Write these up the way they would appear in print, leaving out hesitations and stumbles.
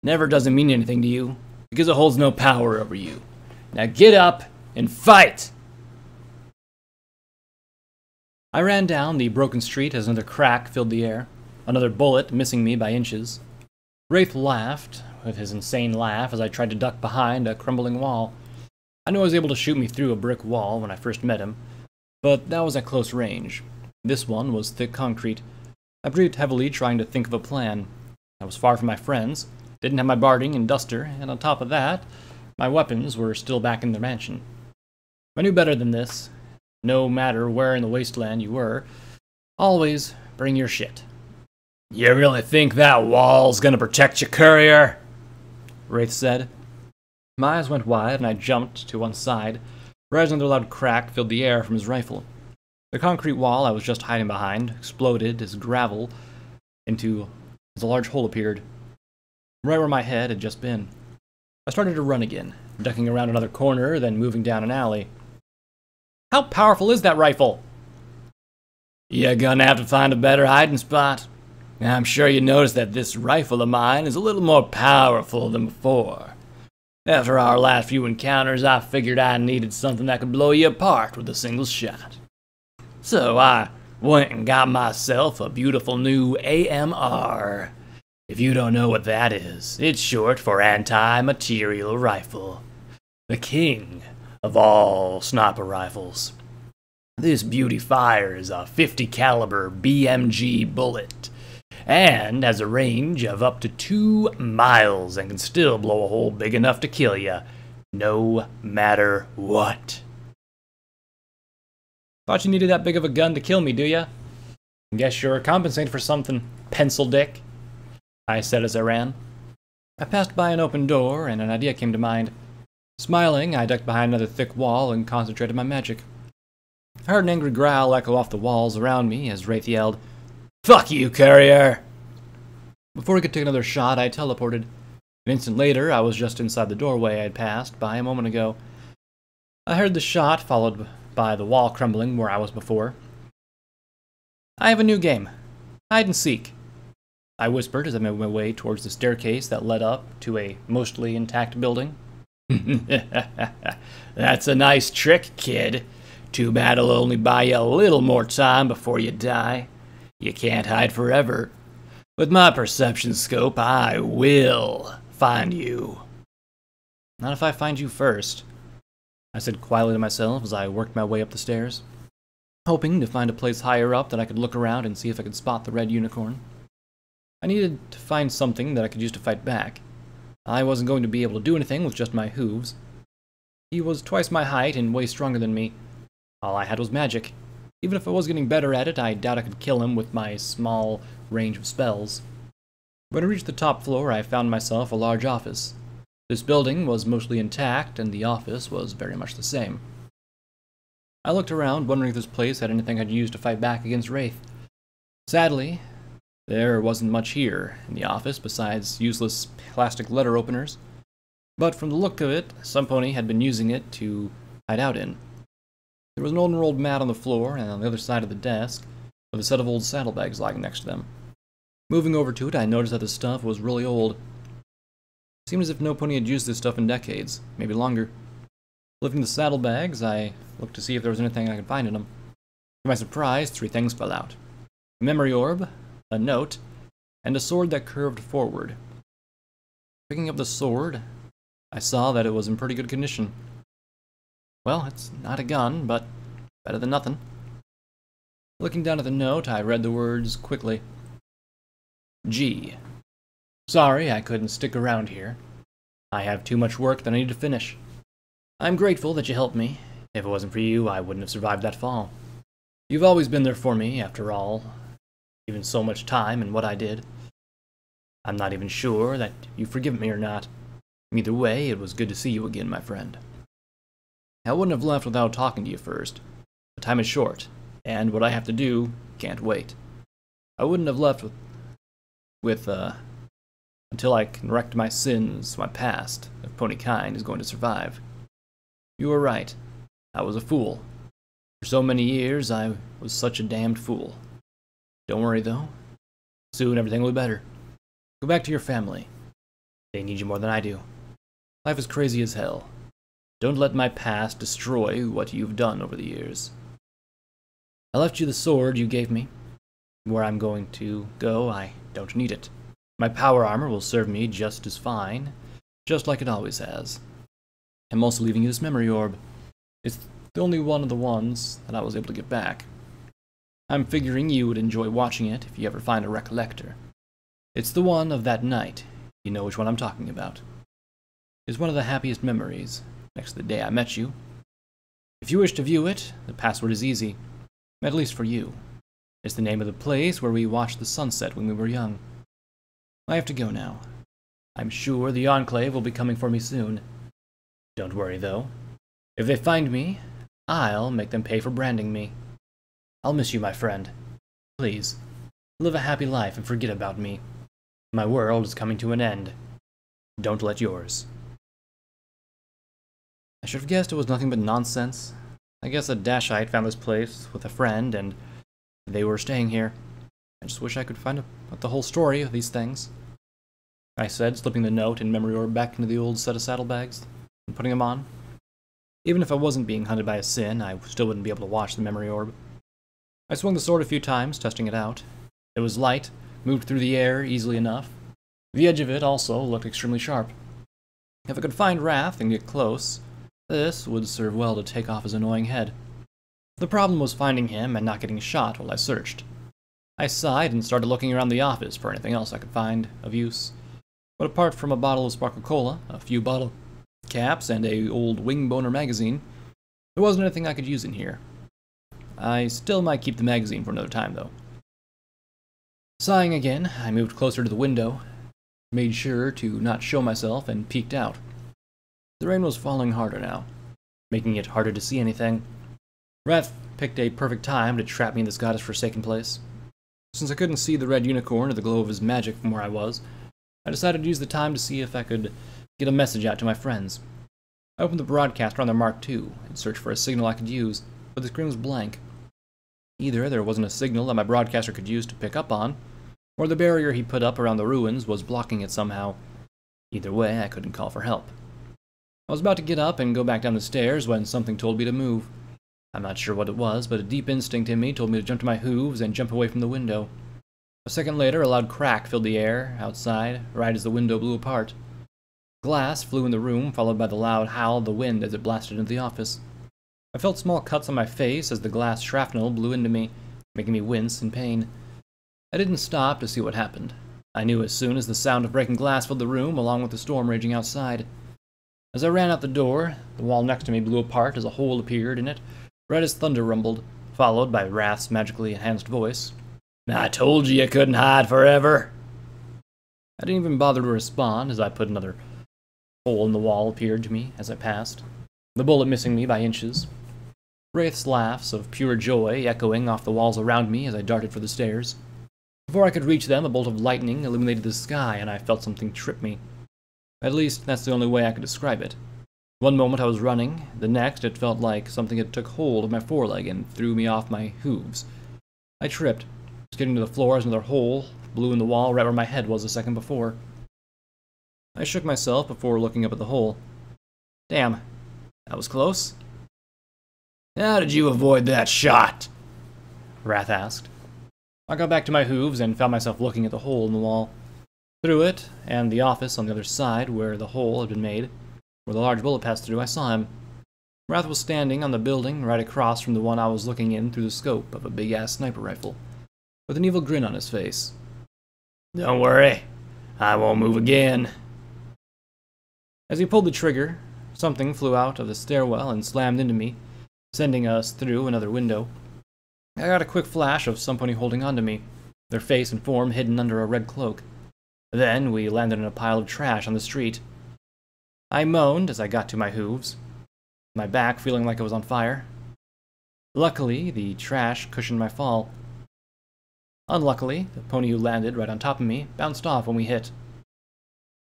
never doesn't mean anything to you, because it holds no power over you. Now get up and fight! I ran down the broken street as another crack filled the air, another bullet missing me by inches. Wraith laughed, with his insane laugh, as I tried to duck behind a crumbling wall. I knew he was able to shoot me through a brick wall when I first met him, but that was at close range. This one was thick concrete. I breathed heavily, trying to think of a plan. I was far from my friends, didn't have my barding and duster, and on top of that, my weapons were still back in the mansion. I knew better than this. No matter where in the wasteland you were, always bring your shit. You really think that wall's gonna protect you, courier? Wraith said. My eyes went wide and I jumped to one side, right as another loud crack filled the air from his rifle. The concrete wall I was just hiding behind exploded as gravel as a large hole appeared, right where my head had just been. I started to run again, ducking around another corner, then moving down an alley. How powerful is that rifle? You're gonna have to find a better hiding spot. I'm sure you noticed that this rifle of mine is a little more powerful than before. After our last few encounters, I figured I needed something that could blow you apart with a single shot. So I went and got myself a beautiful new AMR. If you don't know what that is, it's short for Anti-Material Rifle. The king of all sniper rifles. This beauty fires a 50 caliber BMG bullet and has a range of up to 2 miles and can still blow a hole big enough to kill you, no matter what. Thought you needed that big of a gun to kill me, do ya? Guess you're compensating for something, pencil dick, I said as I ran. I passed by an open door and an idea came to mind. Smiling, I ducked behind another thick wall and concentrated my magic. I heard an angry growl echo off the walls around me as Wraith yelled, "Fuck you, courier!" Before he could take another shot, I teleported. An instant later, I was just inside the doorway I had passed by a moment ago. I heard the shot, followed by the wall crumbling where I was before. I have a new game. Hide and seek, I whispered as I made my way towards the staircase that led up to a mostly intact building. That's a nice trick, kid. Too bad it'll only buy you a little more time before you die. You can't hide forever. With my perception scope, I will find you. Not if I find you first, I said quietly to myself as I worked my way up the stairs, hoping to find a place higher up that I could look around and see if I could spot the red unicorn. I needed to find something that I could use to fight back. I wasn't going to be able to do anything with just my hooves. He was twice my height and way stronger than me. All I had was magic. Even if I was getting better at it, I doubt I could kill him with my small range of spells. When I reached the top floor, I found myself a large office. This building was mostly intact, and the office was very much the same. I looked around, wondering if this place had anything I'd use to fight back against Wraith. Sadly, there wasn't much here in the office besides useless plastic letter openers. But from the look of it, some pony had been using it to hide out in. There was an old rolled mat on the floor, and on the other side of the desk, with a set of old saddlebags lying next to them. Moving over to it, I noticed that the stuff was really old. It seemed as if no pony had used this stuff in decades, maybe longer. Lifting the saddlebags, I looked to see if there was anything I could find in them. To my surprise, 3 things fell out. A memory orb, a note, and a sword that curved forward. Picking up the sword, I saw that it was in pretty good condition. Well, it's not a gun, but better than nothing. Looking down at the note, I read the words quickly. G. Sorry I couldn't stick around here. I have too much work that I need to finish. I'm grateful that you helped me. If it wasn't for you, I wouldn't have survived that fall. You've always been there for me, after all, even so much time and what I did. I'm not even sure that you forgive me or not. Either way, it was good to see you again, my friend. I wouldn't have left without talking to you first. The time is short, and what I have to do can't wait. I wouldn't have left until I can correct my sins, my past, if Ponykind is going to survive. You were right. I was a fool. For so many years, I was such a damned fool. Don't worry, though. Soon everything will be better. Go back to your family. They need you more than I do. Life is crazy as hell. Don't let my past destroy what you've done over the years. I left you the sword you gave me. Where I'm going to go, I don't need it. My power armor will serve me just as fine, just like it always has. I'm also leaving you this memory orb. It's the only one of the ones that I was able to get back. I'm figuring you would enjoy watching it if you ever find a recollector. It's the one of that night. You know which one I'm talking about. It's one of the happiest memories, next to the day I met you. If you wish to view it, the password is easy, at least for you. It's the name of the place where we watched the sunset when we were young. I have to go now. I'm sure the Enclave will be coming for me soon. Don't worry, though. If they find me, I'll make them pay for branding me. I'll miss you, my friend. Please, live a happy life and forget about me. My world is coming to an end. Don't let yours. I should have guessed it was nothing but nonsense. I guess a Dashite found this place with a friend, and they were staying here. I just wish I could find out the whole story of these things. I said, slipping the note and memory orb back into the old set of saddlebags and putting them on. Even if I wasn't being hunted by a sin, I still wouldn't be able to watch the memory orb. I swung the sword a few times, testing it out. It was light, moved through the air easily enough. The edge of it also looked extremely sharp. If I could find Wrath and get close, this would serve well to take off his annoying head. The problem was finding him and not getting shot while I searched. I sighed and started looking around the office for anything else I could find of use. But apart from a bottle of Sparkle Cola, a few bottle caps, and a old Wingboner magazine, there wasn't anything I could use in here. I still might keep the magazine for another time, though. Sighing again, I moved closer to the window, made sure to not show myself, and peeked out. The rain was falling harder now, making it harder to see anything. Wrath picked a perfect time to trap me in this goddess-forsaken place. Since I couldn't see the red unicorn or the glow of his magic from where I was, I decided to use the time to see if I could get a message out to my friends. I opened the broadcaster on their Mark II and searched for a signal I could use, but the screen was blank. Either there wasn't a signal that my broadcaster could use to pick up on, or the barrier he put up around the ruins was blocking it somehow. Either way, I couldn't call for help. I was about to get up and go back down the stairs when something told me to move. I'm not sure what it was, but a deep instinct in me told me to jump to my hooves and jump away from the window. A second later, a loud crack filled the air outside, right as the window blew apart. Glass flew in the room, followed by the loud howl of the wind as it blasted into the office. I felt small cuts on my face as the glass shrapnel blew into me, making me wince in pain. I didn't stop to see what happened. I knew as soon as the sound of breaking glass filled the room, along with the storm raging outside. As I ran out the door, the wall next to me blew apart as a hole appeared in it, red as thunder rumbled, followed by Wrath's magically enhanced voice. I told you couldn't hide forever. I didn't even bother to respond as I put another hole in the wall appeared to me as I passed, the bullet missing me by inches. Wraith's laughs of pure joy echoing off the walls around me as I darted for the stairs. Before I could reach them, a bolt of lightning illuminated the sky and I felt something trip me. At least, that's the only way I could describe it. One moment I was running, the next it felt like something had took hold of my foreleg and threw me off my hooves. I tripped, skidding to the floor as another hole blew in the wall right where my head was a second before. I shook myself before looking up at the hole. Damn, that was close. How did you avoid that shot? Wrath asked. I got back to my hooves and found myself looking at the hole in the wall. Through it, and the office on the other side where the hole had been made, where the large bullet passed through, I saw him. Wrath was standing on the building right across from the one I was looking in through the scope of a big-ass sniper rifle, with an evil grin on his face. Don't worry, I won't move again. As he pulled the trigger, something flew out of the stairwell and slammed into me, sending us through another window. I got a quick flash of somebody holding onto me, their face and form hidden under a red cloak. Then we landed in a pile of trash on the street. I moaned as I got to my hooves, my back feeling like it was on fire. Luckily, the trash cushioned my fall. Unluckily, the pony who landed right on top of me bounced off when we hit.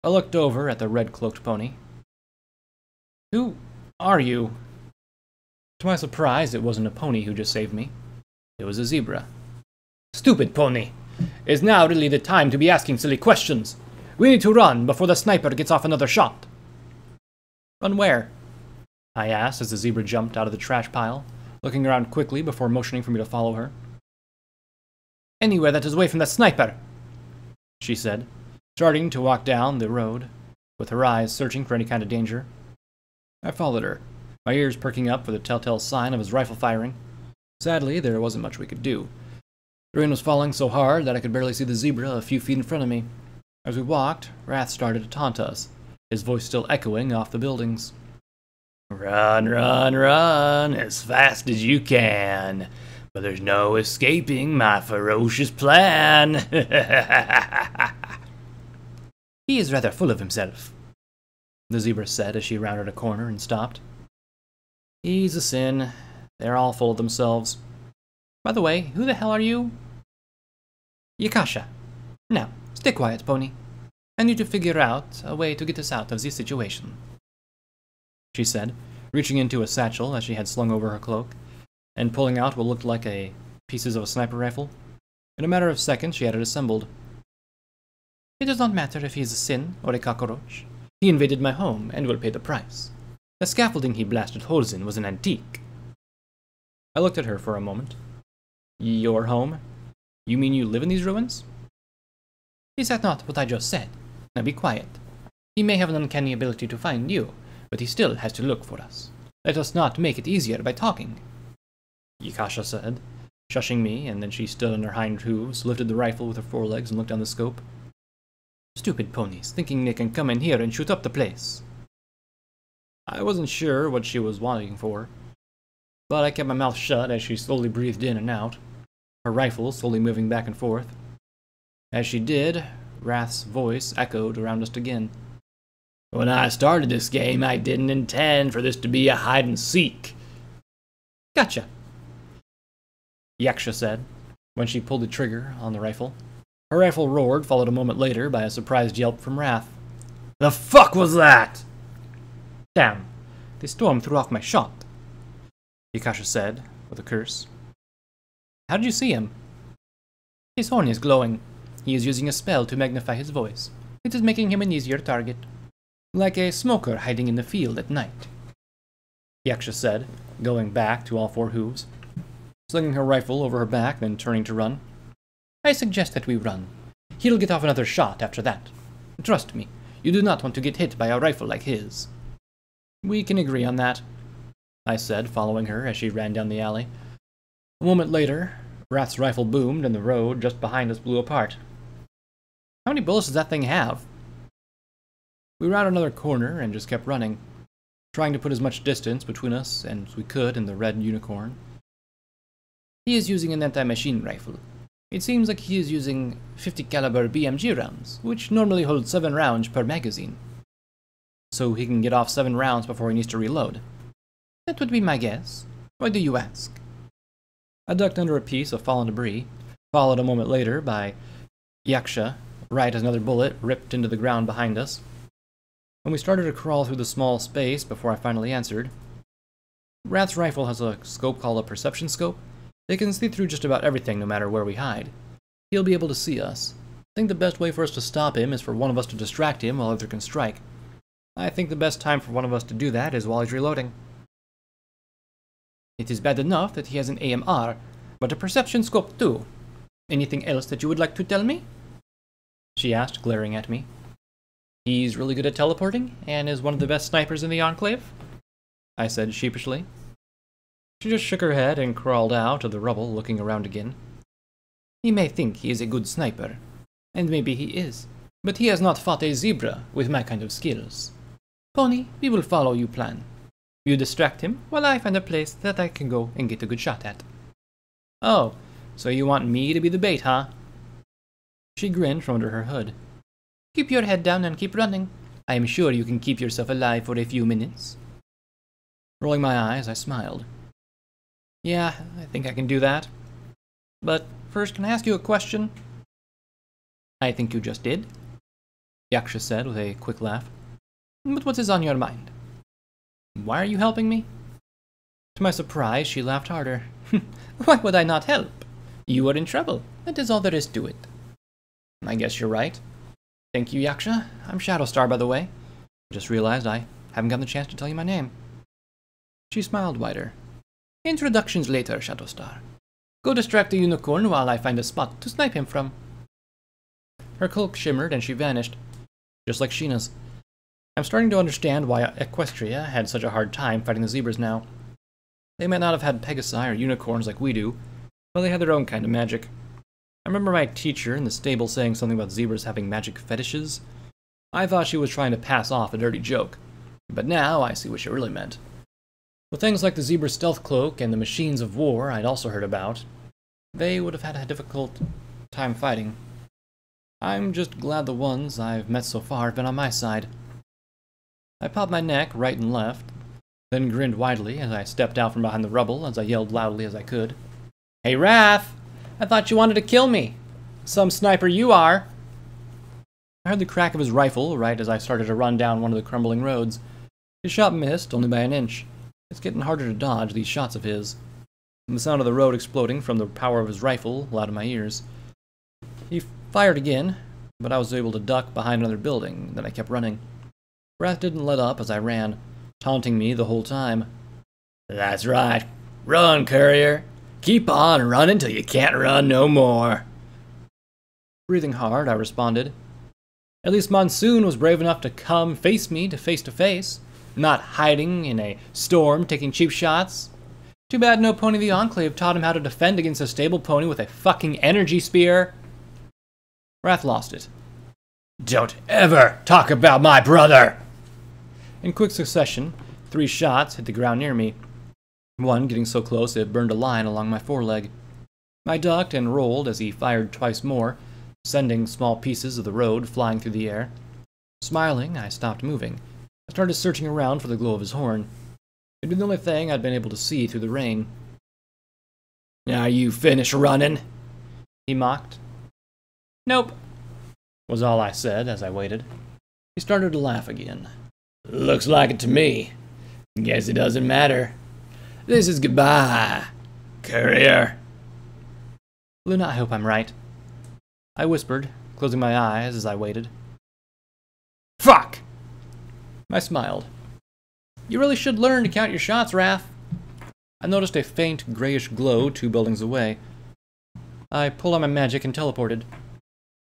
I looked over at the red-cloaked pony. Who are you? To my surprise, it wasn't a pony who just saved me. It was a zebra. Stupid pony! Is now really the time to be asking silly questions? We need to run before the sniper gets off another shot. Run where? I asked as the zebra jumped out of the trash pile, looking around quickly before motioning for me to follow her. Anywhere that is away from the sniper, she said, starting to walk down the road, with her eyes searching for any kind of danger. I followed her, my ears perking up for the telltale sign of his rifle firing. Sadly, there wasn't much we could do. The rain was falling so hard that I could barely see the zebra a few feet in front of me. As we walked, Wrath started to taunt us, his voice still echoing off the buildings. Run, run, run, as fast as you can, but there's no escaping my ferocious plan. He is rather full of himself, the zebra said as she rounded a corner and stopped. He's a sin. They're all full of themselves. By the way, who the hell are you? Yakasha. Now, stay quiet, Pony. I need to figure out a way to get us out of this situation, she said, reaching into a satchel that she had slung over her cloak, and pulling out what looked like pieces of a sniper rifle. In a matter of seconds, she had it assembled. It does not matter if he is a sin or a cockroach. He invaded my home and will pay the price. The scaffolding he blasted holes in was an antique. I looked at her for a moment. Your home? You mean you live in these ruins? Is that not what I just said? Now be quiet. He may have an uncanny ability to find you, but he still has to look for us. Let us not make it easier by talking, Yakasha said, shushing me, and then she stood on her hind hooves, lifted the rifle with her forelegs, and looked down the scope. Stupid ponies, thinking they can come in here and shoot up the place. I wasn't sure what she was wanting for, but I kept my mouth shut as she slowly breathed in and out, her rifle slowly moving back and forth. As she did, Wrath's voice echoed around us again. When I started this game, I didn't intend for this to be a hide-and-seek. Gotcha, Yaksha said, when she pulled the trigger on the rifle. Her rifle roared, followed a moment later by a surprised yelp from Wrath. The fuck was that? Damn, the storm threw off my shot, Yakasha said, with a curse. How did you see him? His horn is glowing. He is using a spell to magnify his voice. It is making him an easier target. Like a smoker hiding in the field at night, Yaksha said, going back to all four hooves, slinging her rifle over her back, then turning to run. I suggest that we run. He'll get off another shot after that. Trust me, you do not want to get hit by a rifle like his. We can agree on that, I said, following her as she ran down the alley. A moment later, Wrath's rifle boomed and the road just behind us blew apart. How many bullets does that thing have? We rounded another corner and just kept running, trying to put as much distance between us as we could in the red unicorn. He is using an anti-machine rifle. It seems like he is using 50 caliber BMG rounds, which normally hold 7 rounds per magazine. So he can get off 7 rounds before he needs to reload. That would be my guess. Why do you ask? I ducked under a piece of fallen debris, followed a moment later by Yaksha, right as another bullet ripped into the ground behind us. When we started to crawl through the small space before I finally answered, Wrath's rifle has a scope called a perception scope. It can see through just about everything no matter where we hide. He'll be able to see us. I think the best way for us to stop him is for one of us to distract him while the other can strike. I think the best time for one of us to do that is while he's reloading. It is bad enough that he has an AMR, but a perception scope too. Anything else that you would like to tell me? She asked, glaring at me. He's really good at teleporting, and is one of the best snipers in the Enclave, I said sheepishly. She just shook her head and crawled out of the rubble, looking around again. He may think he is a good sniper, and maybe he is, but he has not fought a zebra with my kind of skills. Pony, we will follow your plan. You distract him while I find a place that I can go and get a good shot at. Oh, so you want me to be the bait, huh? She grinned from under her hood. Keep your head down and keep running. I am sure you can keep yourself alive for a few minutes. Rolling my eyes, I smiled. Yeah, I think I can do that. But first, can I ask you a question? I think you just did, Yaksha said with a quick laugh. But what is on your mind? Why are you helping me? To my surprise, she laughed harder. Why would I not help? You are in trouble. That is all there is to it. I guess you're right. Thank you, Yaksha. I'm Shadowstar, by the way. I just realized I haven't gotten the chance to tell you my name. She smiled wider. Introductions later, Shadowstar. Go distract the unicorn while I find a spot to snipe him from. Her cloak shimmered and she vanished, just like Sheena's. I'm starting to understand why Equestria had such a hard time fighting the zebras now. They might not have had Pegasi or unicorns like we do, but they had their own kind of magic. I remember my teacher in the stable saying something about zebras having magic fetishes. I thought she was trying to pass off a dirty joke, but now I see what she really meant. With things like the zebra stealth cloak and the machines of war I'd also heard about, they would have had a difficult time fighting. I'm just glad the ones I've met so far have been on my side. I popped my neck right and left, then grinned widely as I stepped out from behind the rubble as I yelled loudly as I could. Hey, Wrath! I thought you wanted to kill me! Some sniper you are! I heard the crack of his rifle right as I started to run down one of the crumbling roads. His shot missed only by an inch. It's getting harder to dodge these shots of his. And the sound of the road exploding from the power of his rifle loud in my ears. He fired again, but I was able to duck behind another building, then I kept running. Wrath didn't let up as I ran, taunting me the whole time. That's right. Run, courier. Keep on running till you can't run no more. Breathing hard, I responded. At least Monsoon was brave enough to come face me to face, not hiding in a storm taking cheap shots. Too bad no pony of the Enclave taught him how to defend against a stable pony with a fucking energy spear. Wrath lost it. Don't ever talk about my brother! In quick succession, 3 shots hit the ground near me. One getting so close it burned a line along my foreleg. I ducked and rolled as he fired twice more, sending small pieces of the road flying through the air. Smiling, I stopped moving. I started searching around for the glow of his horn. It'd been the only thing I'd been able to see through the rain. Now you finished running? He mocked. Nope, was all I said as I waited. He started to laugh again. Looks like it to me. Guess it doesn't matter. This is goodbye, courier. Luna, I hope I'm right. I whispered, closing my eyes as I waited. Fuck! I smiled. You really should learn to count your shots, Wrath. I noticed a faint grayish glow 2 buildings away. I pulled on my magic and teleported.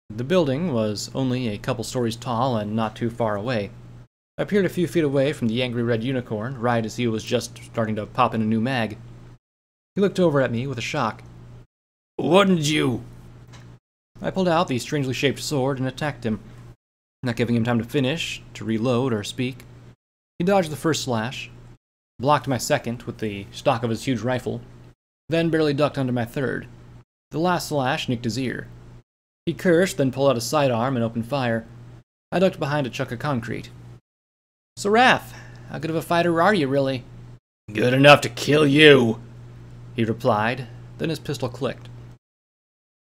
The building was only a couple stories tall and not too far away. I appeared a few feet away from the angry red unicorn, right as he was just starting to pop in a new mag. He looked over at me with a shock. Wouldn't you? I pulled out the strangely shaped sword and attacked him, not giving him time to finish, to reload or speak. He dodged the first slash, blocked my second with the stock of his huge rifle, then barely ducked under my third. The last slash nicked his ear. He cursed, then pulled out a sidearm and opened fire. I ducked behind a chunk of concrete. So, Wrath, how good of a fighter are you, really? Good enough to kill you, he replied. Then his pistol clicked.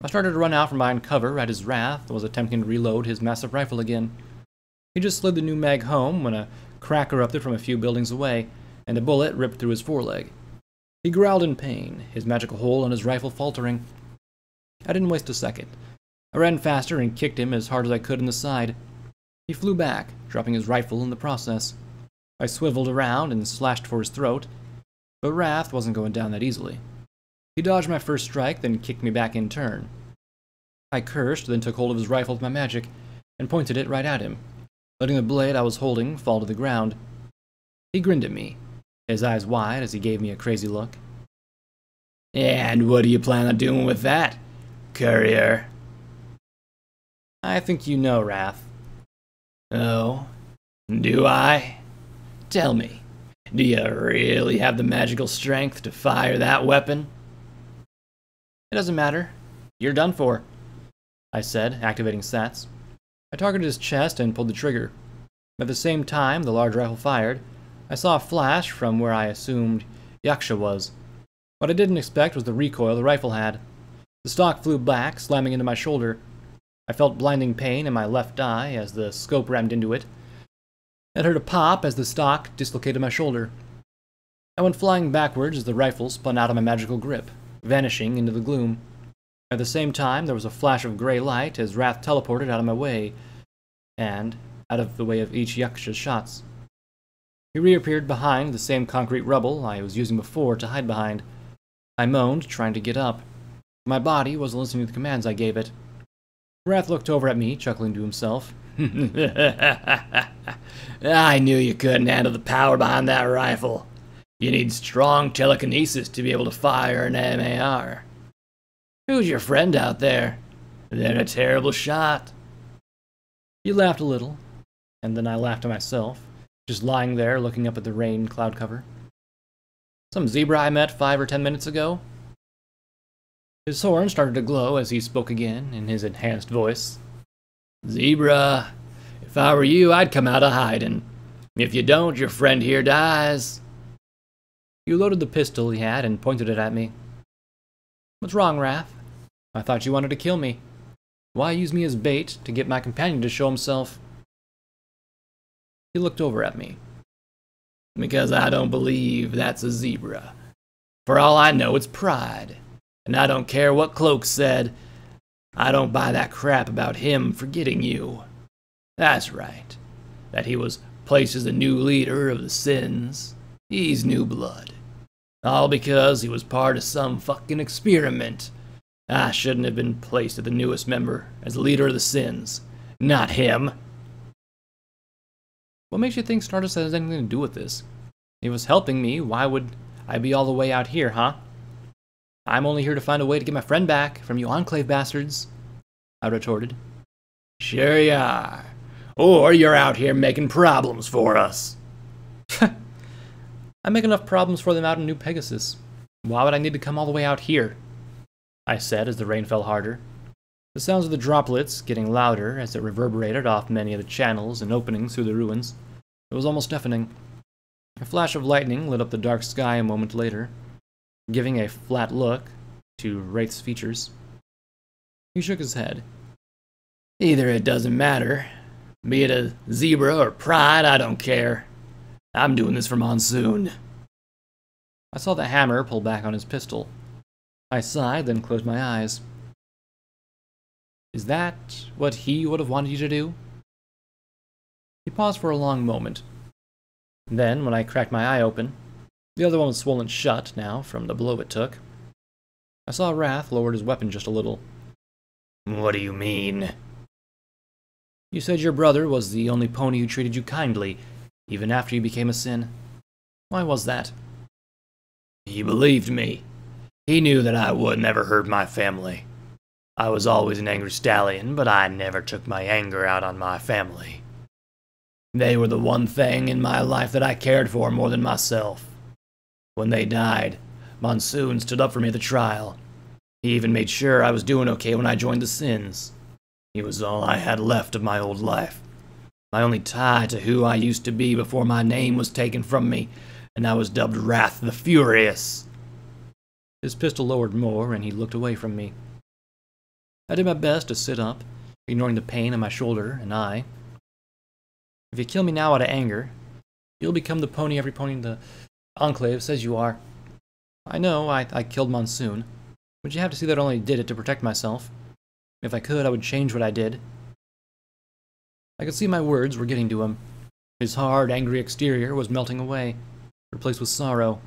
I started to run out from behind cover right as Wrath was attempting to reload his massive rifle again. He just slid the new mag home when a crack erupted from a few buildings away, and a bullet ripped through his foreleg. He growled in pain, his magical hold on his rifle faltering. I didn't waste a second. I ran faster and kicked him as hard as I could in the side. He flew back, dropping his rifle in the process. I swiveled around and slashed for his throat, but Wrath wasn't going down that easily. He dodged my first strike, then kicked me back in turn. I cursed, then took hold of his rifle with my magic, and pointed it right at him, letting the blade I was holding fall to the ground. He grinned at me, his eyes wide as he gave me a crazy look. And what do you plan on doing with that, courier? I think you know, Wrath. Oh, do I? Tell me, do you really have the magical strength to fire that weapon? It doesn't matter. You're done for, I said, activating Sats. I targeted his chest and pulled the trigger. At the same time the large rifle fired, I saw a flash from where I assumed Yaksha was. What I didn't expect was the recoil the rifle had. The stock flew back, slamming into my shoulder. I felt blinding pain in my left eye as the scope rammed into it. I heard a pop as the stock dislocated my shoulder. I went flying backwards as the rifle spun out of my magical grip, vanishing into the gloom. At the same time, there was a flash of gray light as Wrath teleported out of my way, and out of the way of each Yaksha's shots. He reappeared behind the same concrete rubble I was using before to hide behind. I moaned, trying to get up. My body wasn't listening to the commands I gave it. Wrath looked over at me, chuckling to himself. I knew you couldn't handle the power behind that rifle. You need strong telekinesis to be able to fire an MAR. Who's your friend out there? They're a terrible shot. He laughed a little, and then I laughed to myself, just lying there looking up at the rain cloud cover. Some zebra I met 5 or 10 minutes ago? His horn started to glow as he spoke again in his enhanced voice. Zebra, if I were you, I'd come out of hiding. If you don't, your friend here dies. He loaded the pistol he had and pointed it at me. What's wrong, Wrath? I thought you wanted to kill me. Why use me as bait to get my companion to show himself? He looked over at me. Because I don't believe that's a zebra. For all I know, it's pride. And I don't care what Cloak said. I don't buy that crap about him forgetting you. That's right. That he was placed as the new leader of the Sins. He's new blood. All because he was part of some fucking experiment. I shouldn't have been placed as the newest member, as the leader of the Sins. Not him. What makes you think Stardust has anything to do with this? If he was helping me, why would I be all the way out here, huh? I'm only here to find a way to get my friend back from you Enclave bastards, I retorted. Sure you are. Or you're out here making problems for us. I make enough problems for them out in New Pegasus. Why would I need to come all the way out here? I said as the rain fell harder. The sounds of the droplets getting louder as it reverberated off many of the channels and openings through the ruins. It was almost deafening. A flash of lightning lit up the dark sky a moment later, giving a flat look to Wraith's features. He shook his head. Either it doesn't matter. Be it a zebra or pride, I don't care. I'm doing this for Monsoon. I saw the hammer pull back on his pistol. I sighed, then closed my eyes. Is that what he would have wanted you to do? He paused for a long moment. Then, when I cracked my eye open, the other one was swollen shut now from the blow it took, I saw Wrath lowered his weapon just a little. What do you mean? You said your brother was the only pony who treated you kindly, even after you became a Sin. Why was that? He believed me. He knew that I would never hurt my family. I was always an angry stallion, but I never took my anger out on my family. They were the one thing in my life that I cared for more than myself. When they died, Monsoon stood up for me at the trial. He even made sure I was doing okay when I joined the Sins. He was all I had left of my old life. My only tie to who I used to be before my name was taken from me, and I was dubbed Wrath the Furious. His pistol lowered more, and he looked away from me. I did my best to sit up, ignoring the pain in my shoulder and eye. If you kill me now out of anger, you'll become the pony every pony in the Enclave says you are. I know I killed Monsoon, but you have to see that I only did it to protect myself. If I could, I would change what I did. I could see my words were getting to him. His hard, angry exterior was melting away, replaced with sorrow.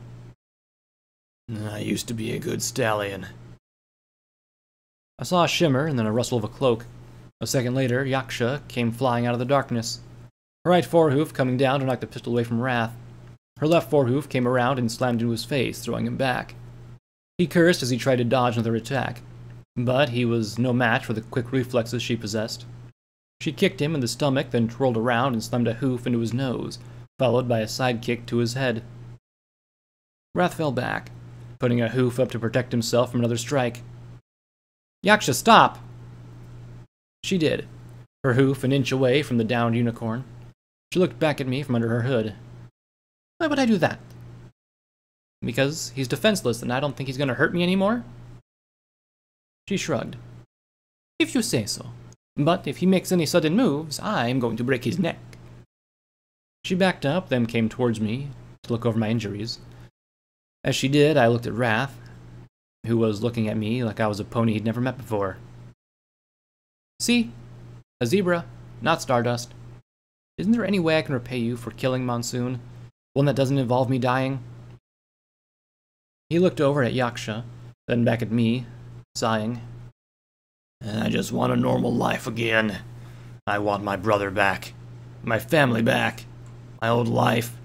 I used to be a good stallion. I saw a shimmer and then a rustle of a cloak. A second later, Yaksha came flying out of the darkness. Her right forehoof coming down to knock the pistol away from Wrath. Her left forehoof came around and slammed into his face, throwing him back. He cursed as he tried to dodge another attack, but he was no match for the quick reflexes she possessed. She kicked him in the stomach, then twirled around and slammed a hoof into his nose, followed by a side kick to his head. Wrath fell back, putting a hoof up to protect himself from another strike. Yaksha, stop! She did, her hoof an inch away from the downed unicorn. She looked back at me from under her hood. Why would I do that? Because he's defenseless and I don't think he's going to hurt me anymore? She shrugged. If you say so. But if he makes any sudden moves, I'm going to break his neck. She backed up, then came towards me to look over my injuries. As she did, I looked at Wrath, who was looking at me like I was a pony he'd never met before. See? A zebra. not Stardust. Isn't there any way I can repay you for killing Monsoon? One that doesn't involve me dying? He looked over at Yaksha, then back at me, sighing. I just want a normal life again. I want my brother back. My family back. My old life.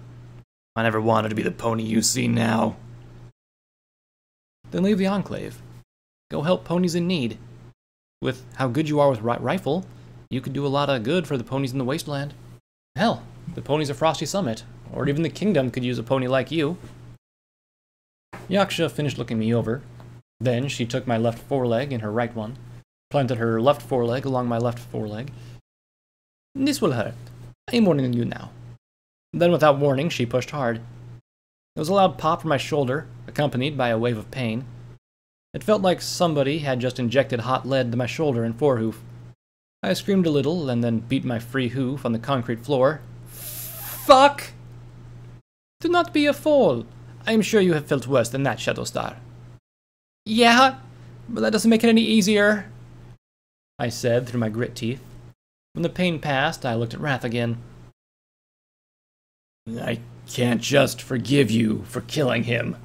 I never wanted to be the pony you see now. Then leave the Enclave. Go help ponies in need. With how good you are with rifle, you could do a lot of good for the ponies in the wasteland. Hell, the ponies of Frosty Summit, or even the kingdom could use a pony like you. Yaksha finished looking me over. Then she took my left foreleg in her right one, planted her left foreleg along my left foreleg. This will hurt. I'm warning you now. Then without warning, she pushed hard. There was a loud pop from my shoulder, accompanied by a wave of pain. It felt like somebody had just injected hot lead to my shoulder and forehoof. I screamed a little and then beat my free hoof on the concrete floor. Fuck! Do not be a fool. I am sure you have felt worse than that, Shadowstar. Yeah, but that doesn't make it any easier, I said through my grit teeth. When the pain passed, I looked at Wrath again. I can't just forgive you for killing him,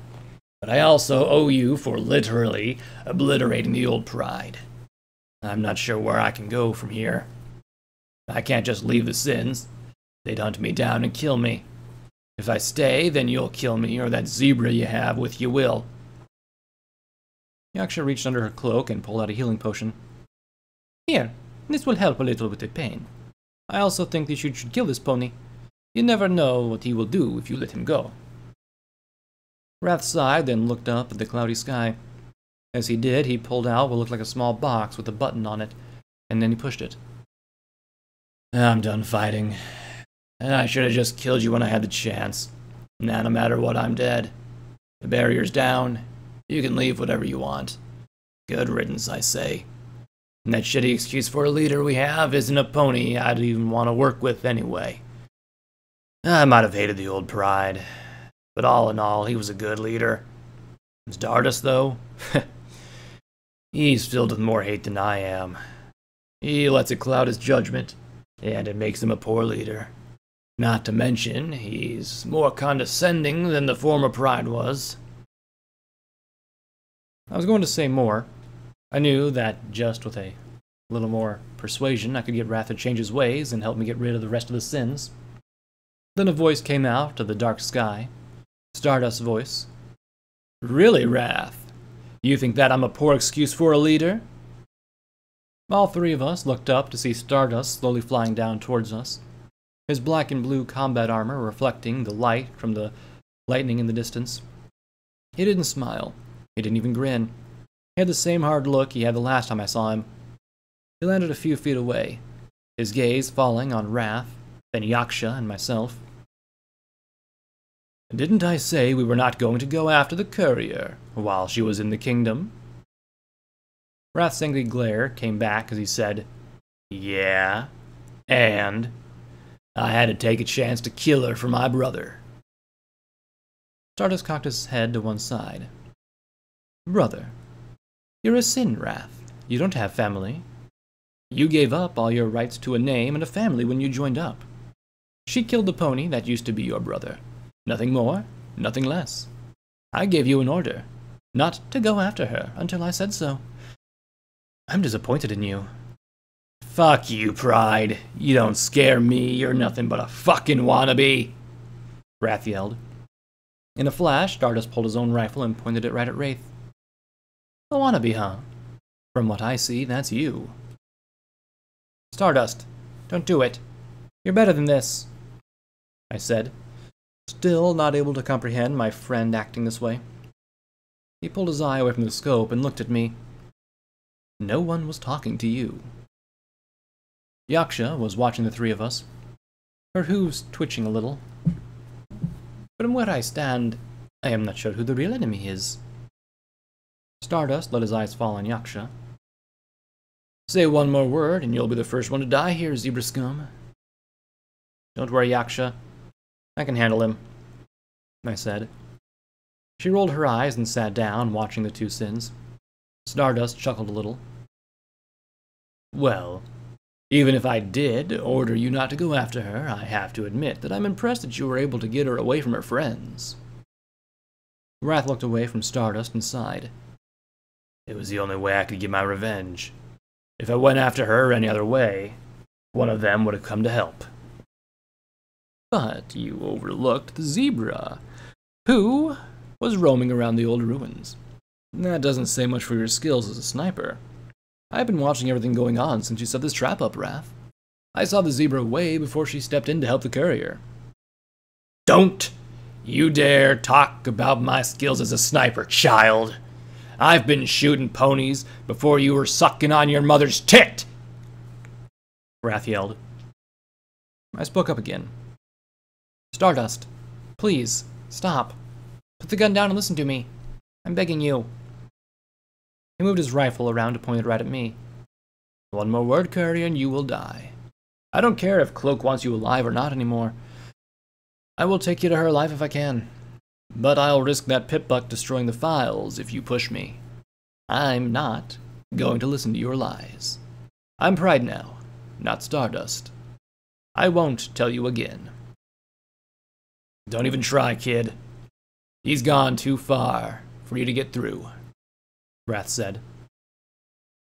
but I also owe you for literally obliterating the old pride. I'm not sure where I can go from here. I can't just leave the sins. They'd hunt me down and kill me. If I stay, then you'll kill me, or that zebra you have with you will. Yaksha reached under her cloak and pulled out a healing potion. Here, this will help a little with the pain. I also think that you should kill this pony. You never know what he will do if you let him go. Wrath sighed, then looked up at the cloudy sky. As he did, he pulled out what looked like a small box with a button on it, and then he pushed it. I'm done fighting. And I should have just killed you when I had the chance. Now, no matter what, I'm dead. The barrier's down. You can leave whatever you want. Good riddance, I say. And that shitty excuse for a leader we have isn't a pony I'd even want to work with anyway. I might have hated the old pride, but all in all, he was a good leader. Stardust, though? He's filled with more hate than I am. He lets it cloud his judgment, and it makes him a poor leader. Not to mention, he's more condescending than the former pride was. I was going to say more. I knew that just with a little more persuasion, I could get Wrath to change his ways and help me get rid of the rest of the sins. Then a voice came out of the dark sky. Stardust's voice. Really, Wrath? You think that I'm a poor excuse for a leader? All three of us looked up to see Stardust slowly flying down towards us, his black and blue combat armor reflecting the light from the lightning in the distance. He didn't smile. He didn't even grin. He had the same hard look he had the last time I saw him. He landed a few feet away, his gaze falling on Wrath, then Yaksha and myself. Didn't I say we were not going to go after the courier while she was in the kingdom? Wrath's angry glare came back as he said, Yeah, and I had to take a chance to kill her for my brother. Stardust cocked his head to one side. Brother, you're a sin, Wrath. You don't have family. You gave up all your rights to a name and a family when you joined up. She killed the pony that used to be your brother. Nothing more, nothing less. I gave you an order, not to go after her until I said so. I'm disappointed in you. Fuck you, Pride. You don't scare me. You're nothing but a fucking wannabe. Wrath yelled. In a flash, Stardust pulled his own rifle and pointed it right at Wraith. A wannabe, huh? From what I see, that's you. Stardust, don't do it. You're better than this, I said, still not able to comprehend my friend acting this way. He pulled his eye away from the scope and looked at me. No one was talking to you. Yaksha was watching the three of us, her hooves twitching a little. From where I stand, I am not sure who the real enemy is. Stardust let his eyes fall on Yaksha. Say one more word and you'll be the first one to die here, zebra scum. Don't worry, Yaksha. I can handle him, I said. She rolled her eyes and sat down, watching the two sins. Stardust chuckled a little. Well, Even if I did order you not to go after her, I have to admit that I'm impressed that you were able to get her away from her friends. Wrath looked away from Stardust and sighed. It was the only way I could get my revenge. If I went after her any other way, one of them would have come to help. But you overlooked the zebra, who was roaming around the old ruins. That doesn't say much for your skills as a sniper. I've been watching everything going on since you set this trap up, Wrath. I saw the zebra way before she stepped in to help the courier. Don't you dare talk about my skills as a sniper, child. I've been shooting ponies before you were sucking on your mother's tit! Wrath yelled. I spoke up again. Stardust, please, stop. Put the gun down and listen to me. I'm begging you. He moved his rifle around to point it right at me. One more word, courier, and you will die. I don't care if Cloak wants you alive or not anymore. I will take you to her alive if I can. But I'll risk that Pip-Buck destroying the files if you push me. I'm not going to listen to your lies. I'm Pride now, not Stardust. I won't tell you again. Don't even try, kid. He's gone too far for you to get through, Wrath said.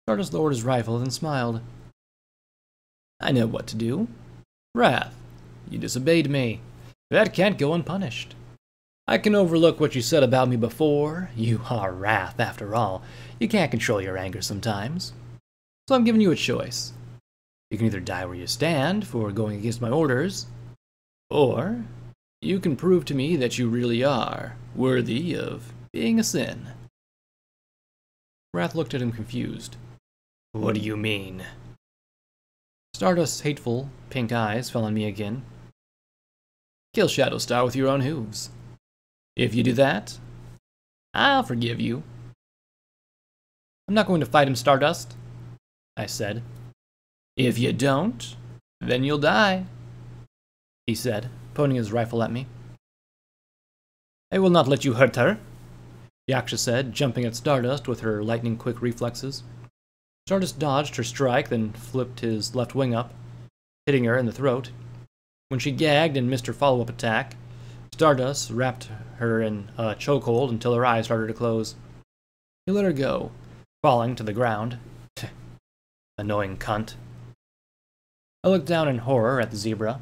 Stardust lowered his rifle and smiled. I know what to do. Wrath, you disobeyed me. That can't go unpunished. I can overlook what you said about me before. You are Wrath, after all. You can't control your anger sometimes. So I'm giving you a choice. You can either die where you stand for going against my orders, or you can prove to me that you really are worthy of being a sin. Wrath looked at him confused. What do you mean? Stardust's hateful, pink eyes fell on me again. Kill Shadowstar with your own hooves. If you do that, I'll forgive you. I'm not going to fight him, Stardust, I said. If you don't, then you'll die, he said, pointing his rifle at me. I will not let you hurt her, Yaksha said, jumping at Stardust with her lightning-quick reflexes. Stardust dodged her strike, then flipped his left wing up, hitting her in the throat. When she gagged and missed her follow-up attack, Stardust wrapped her in a chokehold until her eyes started to close. He let her go, falling to the ground. Annoying cunt. I looked down in horror at the zebra.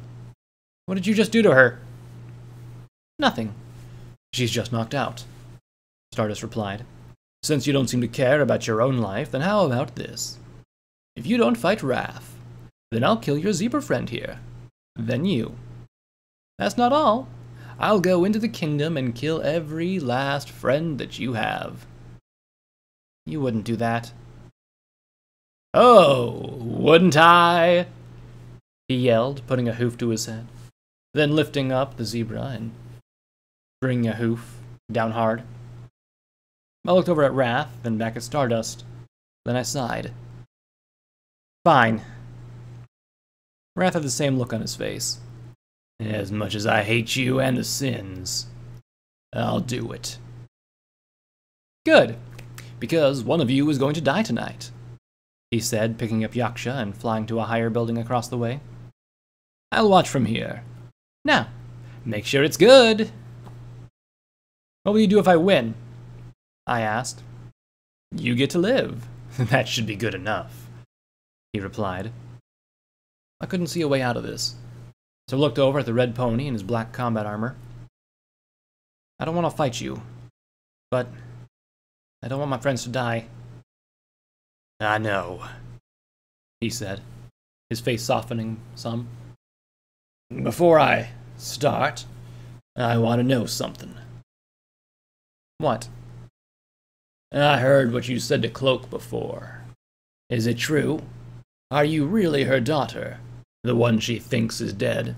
What did you just do to her? Nothing. She's just knocked out, Stardust replied. Since you don't seem to care about your own life, then how about this? If you don't fight Wrath, then I'll kill your zebra friend here. Then you. That's not all. I'll go into the kingdom and kill every last friend that you have. You wouldn't do that. Oh, wouldn't I? He yelled, putting a hoof to his head, then lifting up the zebra and bringing a hoof down hard. I looked over at Wrath, then back at Stardust. Then I sighed. Fine. Wrath had the same look on his face. As much as I hate you and the sins, I'll do it. Good, because one of you is going to die tonight, he said, picking up Yaksha and flying to a higher building across the way. I'll watch from here. Now, make sure it's good. What will you do if I win? I asked. You get to live. That should be good enough, he replied. I couldn't see a way out of this, so I looked over at the red pony in his black combat armor. I don't want to fight you, but I don't want my friends to die. I know, he said, his face softening some. Before I start, I want to know something. What? I heard what you said to Cloak before. Is it true? Are you really her daughter, the one she thinks is dead?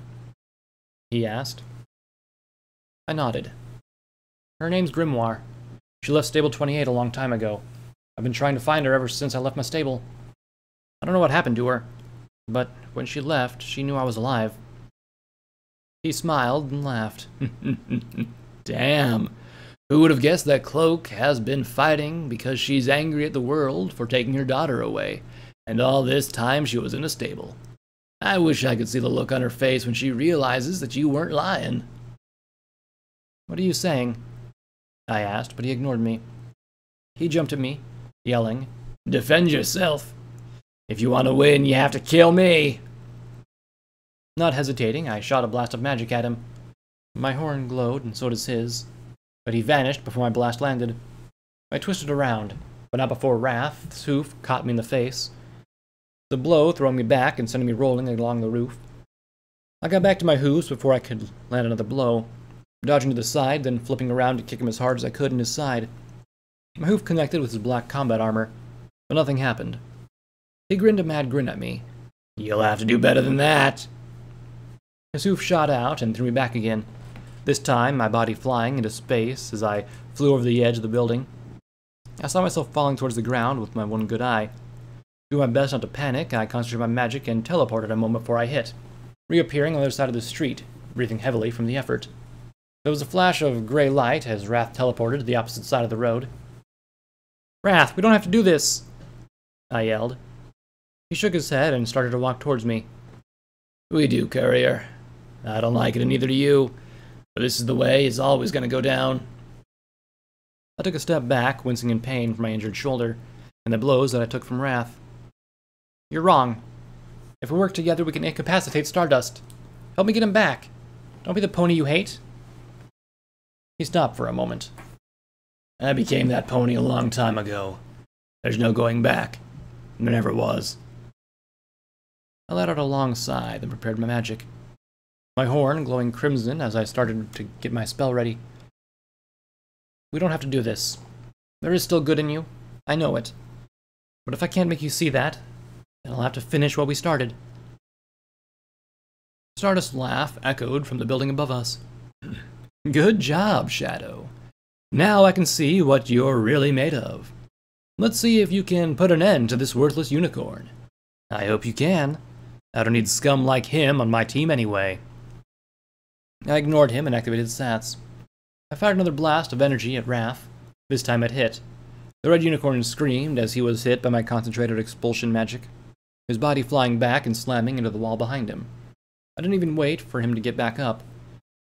He asked. I nodded. Her name's Grimoire. She left Stable 28 a long time ago. I've been trying to find her ever since I left my stable. I don't know what happened to her, but when she left, she knew I was alive. He smiled and laughed. Damn. Who would have guessed that Cloak has been fighting because she's angry at the world for taking her daughter away, And all this time she was in a stable. I wish I could see the look on her face when she realizes that you weren't lying. What are you saying? I asked, but he ignored me. He jumped at me, yelling, Defend yourself. If you want to win, you have to kill me. Not hesitating, I shot a blast of magic at him. My horn glowed, and so does his, but he vanished before my blast landed. I twisted around, but not before Wrath's hoof caught me in the face, the blow throwing me back and sending me rolling along the roof. I got back to my hoofs before I could land another blow, dodging to the side, then flipping around to kick him as hard as I could in his side. My hoof connected with his black combat armor, but nothing happened. He grinned a mad grin at me. You'll have to do better than that. His hoof shot out and threw me back again, this time my body flying into space as I flew over the edge of the building. I saw myself falling towards the ground with my one good eye. Doing my best not to panic, I concentrated my magic and teleported a moment before I hit, reappearing on the other side of the street, breathing heavily from the effort. There was a flash of gray light as Wrath teleported to the opposite side of the road. Wrath, we don't have to do this, I yelled. He shook his head and started to walk towards me. We do, courier. I don't like it, and neither do you. But this is the way it's always going to go down. I took a step back, wincing in pain from my injured shoulder, and the blows that I took from Wrath. You're wrong. If we work together, we can incapacitate Stardust. Help me get him back. Don't be the pony you hate. He stopped for a moment. I became that pony a long time ago. There's no going back. There never was. I let out a long sigh, then prepared my magic. My horn glowing crimson as I started to get my spell ready. We don't have to do this. There is still good in you. I know it. But if I can't make you see that, then I'll have to finish what we started. Stardust's laugh echoed from the building above us. Good job, Shadow. Now I can see what you're really made of. Let's see if you can put an end to this worthless unicorn. I hope you can. I don't need scum like him on my team anyway. I ignored him and activated Sats. I fired another blast of energy at Wrath. This time it hit. The red unicorn screamed as he was hit by my concentrated expulsion magic, his body flying back and slamming into the wall behind him. I didn't even wait for him to get back up.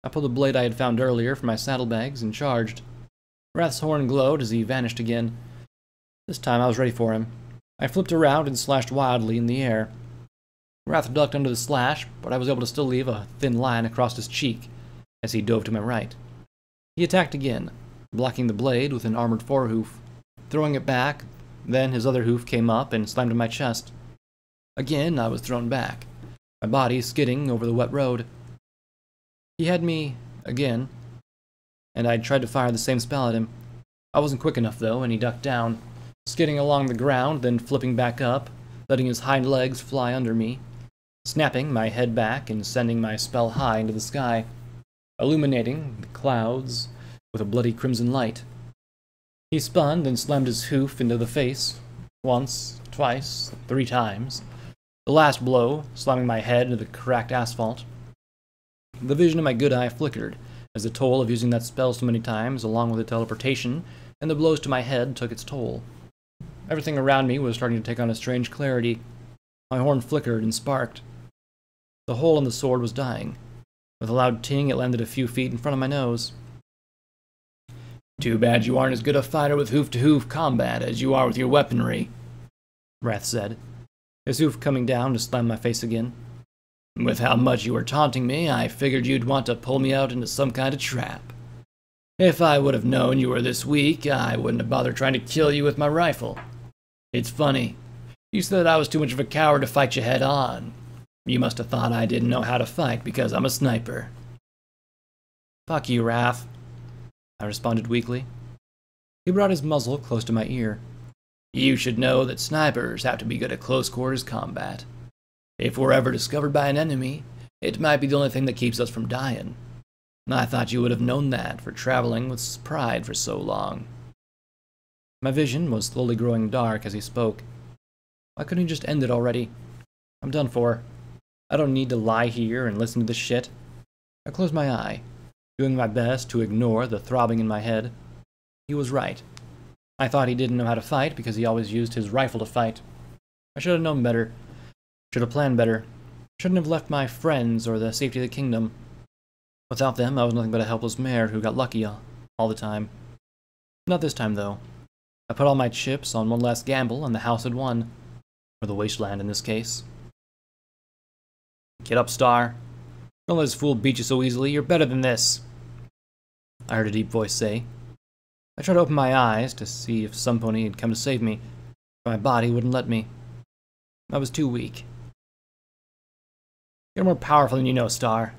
I pulled the blade I had found earlier from my saddlebags and charged. Wrath's horn glowed as he vanished again. This time I was ready for him. I flipped around and slashed wildly in the air. Wrath ducked under the slash, but I was able to still leave a thin line across his cheek as he dove to my right. He attacked again, blocking the blade with an armored forehoof, throwing it back. Then his other hoof came up and slammed in my chest. Again, I was thrown back, my body skidding over the wet road. He had me again, and I tried to fire the same spell at him. I wasn't quick enough, though, and he ducked down, skidding along the ground, then flipping back up, letting his hind legs fly under me, snapping my head back and sending my spell high into the sky, illuminating the clouds with a bloody crimson light. He spun, then slammed his hoof into the face, once, twice, 3 times, the last blow slamming my head into the cracked asphalt. The vision of my good eye flickered as the toll of using that spell so many times, along with the teleportation and the blows to my head, took its toll. Everything around me was starting to take on a strange clarity. My horn flickered and sparked. The hole in the sword was dying. With a loud ting, it landed a few feet in front of my nose. Too bad you aren't as good a fighter with hoof-to-hoof combat as you are with your weaponry, Wrath said, his hoof coming down to slam my face again. With how much you were taunting me, I figured you'd want to pull me out into some kind of trap. If I would have known you were this weak, I wouldn't have bothered trying to kill you with my rifle. It's funny. You said I was too much of a coward to fight you head on. You must have thought I didn't know how to fight because I'm a sniper. Fuck you, Wrath, I responded weakly. He brought his muzzle close to my ear. You should know that snipers have to be good at close quarters combat. If we're ever discovered by an enemy, it might be the only thing that keeps us from dying. I thought you would have known that for traveling with pride for so long. My vision was slowly growing dark as he spoke. Why couldn't he just end it already? I'm done for. I don't need to lie here and listen to this shit. I closed my eye, doing my best to ignore the throbbing in my head. He was right. I thought he didn't know how to fight because he always used his rifle to fight. I should have known better. Should have planned better. Shouldn't have left my friends or the safety of the kingdom. Without them, I was nothing but a helpless mare who got lucky all the time. Not this time, though. I put all my chips on one last gamble, and the house had won. Or the wasteland, in this case. Get up, Star. Don't let this fool beat you so easily. You're better than this. I heard a deep voice say. I tried to open my eyes to see if some pony had come to save me, but my body wouldn't let me. I was too weak. You're more powerful than you know, Star.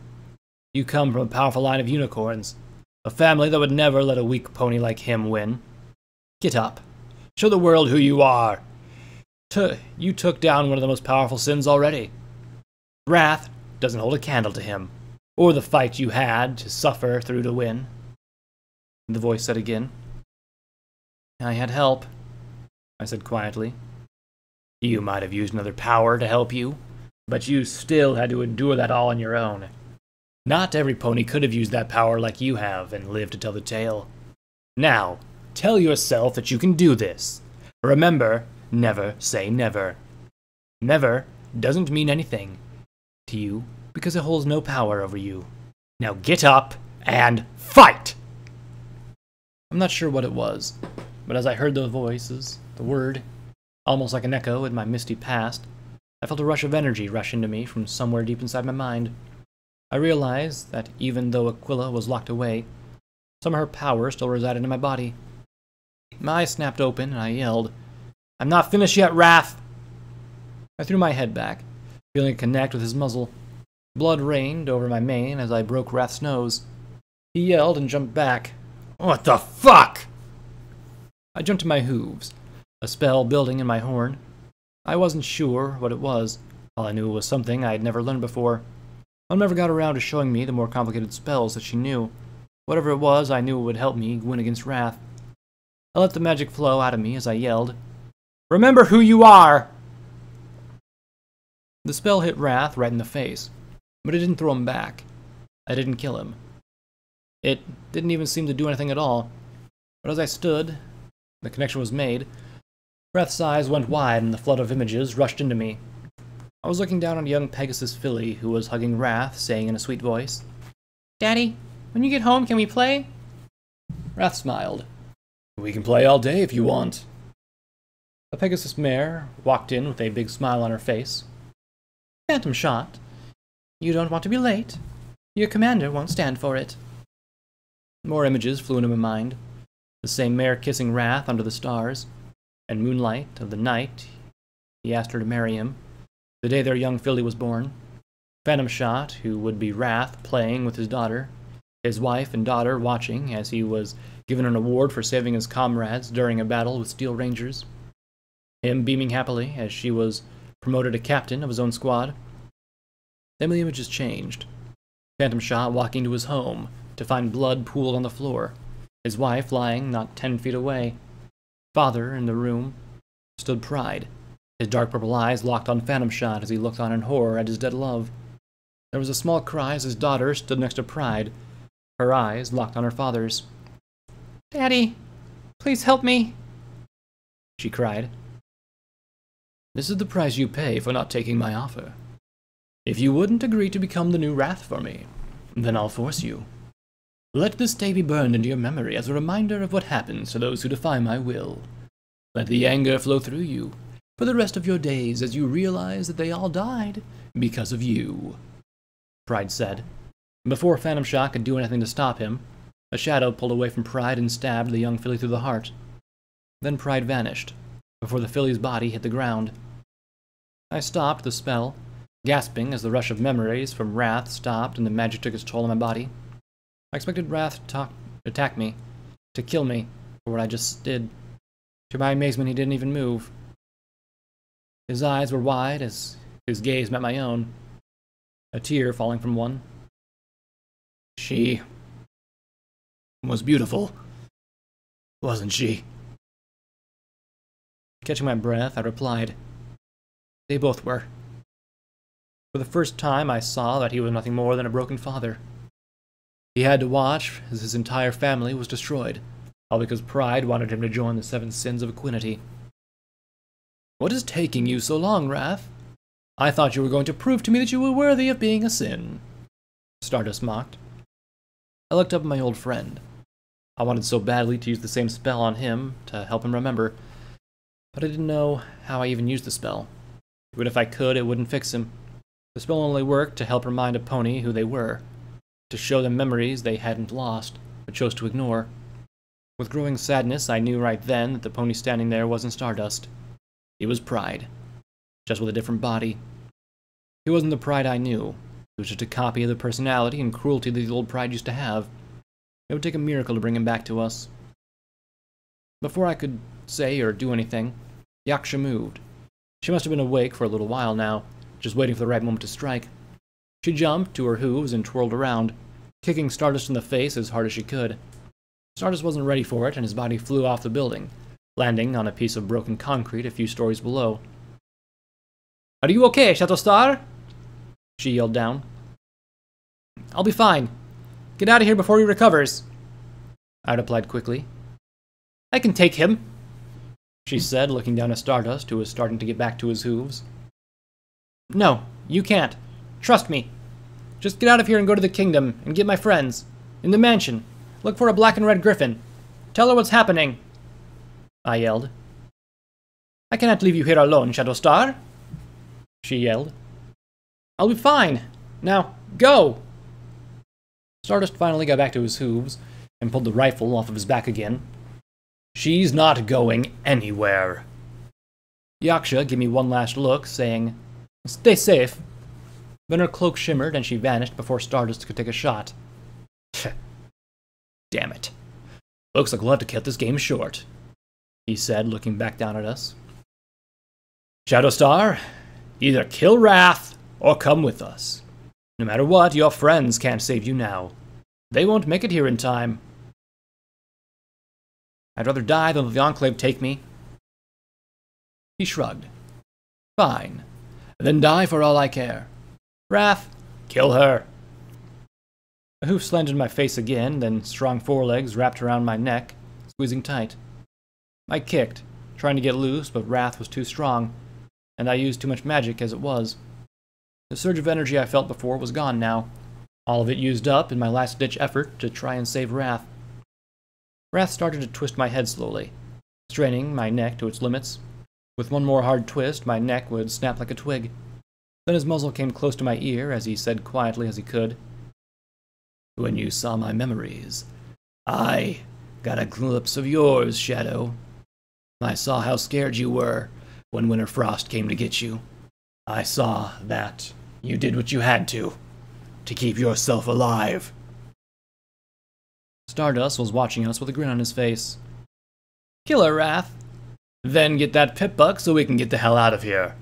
You come from a powerful line of unicorns, a family that would never let a weak pony like him win. Get up. Show the world who you are. You took down one of the most powerful sins already. Wrath doesn't hold a candle to him, or the fight you had to suffer through to win. The voice said again. I had help, I said quietly. You might have used another power to help you, but you still had to endure that all on your own. Not every pony could have used that power like you have and lived to tell the tale. Now, tell yourself that you can do this. Remember, never say never. Never doesn't mean anything to you because it holds no power over you. Now get up and fight! I'm not sure what it was, but as I heard those voices, the word, almost like an echo in my misty past, I felt a rush of energy rush into me from somewhere deep inside my mind. I realized that even though Aquila was locked away, some of her power still resided in my body. My eyes snapped open, and I yelled, I'm not finished yet, Wrath! I threw my head back, feeling it connect with his muzzle. Blood rained over my mane as I broke Wrath's nose. He yelled and jumped back. What the fuck? I jumped to my hooves, a spell building in my horn. I wasn't sure what it was. All I knew it was something I had never learned before. Mom never got around to showing me the more complicated spells that she knew. Whatever it was, I knew it would help me win against Wrath. I let the magic flow out of me as I yelled, Remember who you are! The spell hit Wrath right in the face, but it didn't throw him back. I didn't kill him. It didn't even seem to do anything at all. But as I stood, the connection was made. Wrath's eyes went wide and the flood of images rushed into me. I was looking down on a young Pegasus filly who was hugging Wrath, saying in a sweet voice, Daddy, when you get home, can we play? Wrath smiled. We can play all day if you want. The Pegasus mare walked in with a big smile on her face. Phantom shot. You don't want to be late. Your commander won't stand for it. More images flew into my mind. The same mare kissing Wrath under the stars. And moonlight of the night he asked her to marry him, the day their young filly was born. Phantom shot, who would be Wrath, playing with his daughter. His wife and daughter watching as he was given an award for saving his comrades during a battle with Steel Rangers. Him beaming happily as she was promoted to captain of his own squad. Then the images changed. Phantom shot walking to his home to find blood pooled on the floor, his wife lying not 10 feet away. Father, in the room, stood Pride, his dark purple eyes locked on Phantom shot as he looked on in horror at his dead love. There was a small cry as his daughter stood next to Pride, her eyes locked on her father's. Daddy, please help me, she cried. This is the price you pay for not taking my offer. If you wouldn't agree to become the new Wrath for me, then I'll force you. Let this day be burned into your memory as a reminder of what happens to those who defy my will. Let the anger flow through you for the rest of your days as you realize that they all died because of you, Pride said. Before Phantom Shot could do anything to stop him, a shadow pulled away from Pride and stabbed the young filly through the heart. Then Pride vanished, before the filly's body hit the ground. I stopped the spell, gasping as the rush of memories from Wrath stopped and the magic took its toll on my body. I expected Wrath to attack me, to kill me, for what I just did. To my amazement, he didn't even move. His eyes were wide as his gaze met my own, a tear falling from one. She was beautiful, wasn't she? Catching my breath, I replied, They both were. For the first time, I saw that he was nothing more than a broken father. He had to watch as his entire family was destroyed, all because Pride wanted him to join the 7 sins of Equinety. What is taking you so long, Wrath? I thought you were going to prove to me that you were worthy of being a sin. Stardust mocked. I looked up at my old friend. I wanted so badly to use the same spell on him to help him remember, but I didn't know how I even used the spell. Even if I could, it wouldn't fix him. The spell only worked to help remind a pony who they were, to show them memories they hadn't lost, but chose to ignore. With growing sadness, I knew right then that the pony standing there wasn't Stardust. He was Pride, just with a different body. He wasn't the Pride I knew. He was just a copy of the personality and cruelty that the old Pride used to have. It would take a miracle to bring him back to us. Before I could say or do anything, Yaksha moved. She must have been awake for a little while now, just waiting for the right moment to strike. She jumped to her hooves and twirled around, kicking Stardust in the face as hard as she could. Stardust wasn't ready for it, and his body flew off the building, landing on a piece of broken concrete a few stories below. "Are you okay, Shatterstar?" she yelled down. "I'll be fine. Get out of here before he recovers," I replied quickly. "I can take him," she said, looking down at Stardust, who was starting to get back to his hooves. "No, you can't. Trust me. Just get out of here and go to the kingdom and get my friends. In the mansion. Look for a black and red griffin. Tell her what's happening," I yelled. "I cannot leave you here alone, Shatterstar," she yelled. "I'll be fine. Now, go!" Stardust finally got back to his hooves and pulled the rifle off of his back again. "She's not going anywhere." Yaksha gave me one last look, saying, "Stay safe." Then her cloak shimmered and she vanished before Stardust could take a shot. "Damn it. Looks like we'll have to cut this game short," he said, looking back down at us. "Shatterstar, either kill Wrath or come with us. No matter what, your friends can't save you now. They won't make it here in time." "I'd rather die than let the Enclave take me." He shrugged. "Fine. Then die for all I care. Wrath, kill her." A hoof slanted in my face again, then strong forelegs wrapped around my neck, squeezing tight. I kicked, trying to get loose, but Wrath was too strong, and I used too much magic as it was. The surge of energy I felt before was gone now, all of it used up in my last-ditch effort to try and save Wrath. Wrath started to twist my head slowly, straining my neck to its limits. With one more hard twist, my neck would snap like a twig. Then his muzzle came close to my ear as he said quietly as he could, "When you saw my memories, I got a glimpse of yours, Shadow. I saw how scared you were when Winter Frost came to get you. I saw that you did what you had to keep yourself alive." Stardust was watching us with a grin on his face. "Kill her, Wrath. Then get that Pip-Buck so we can get the hell out of here."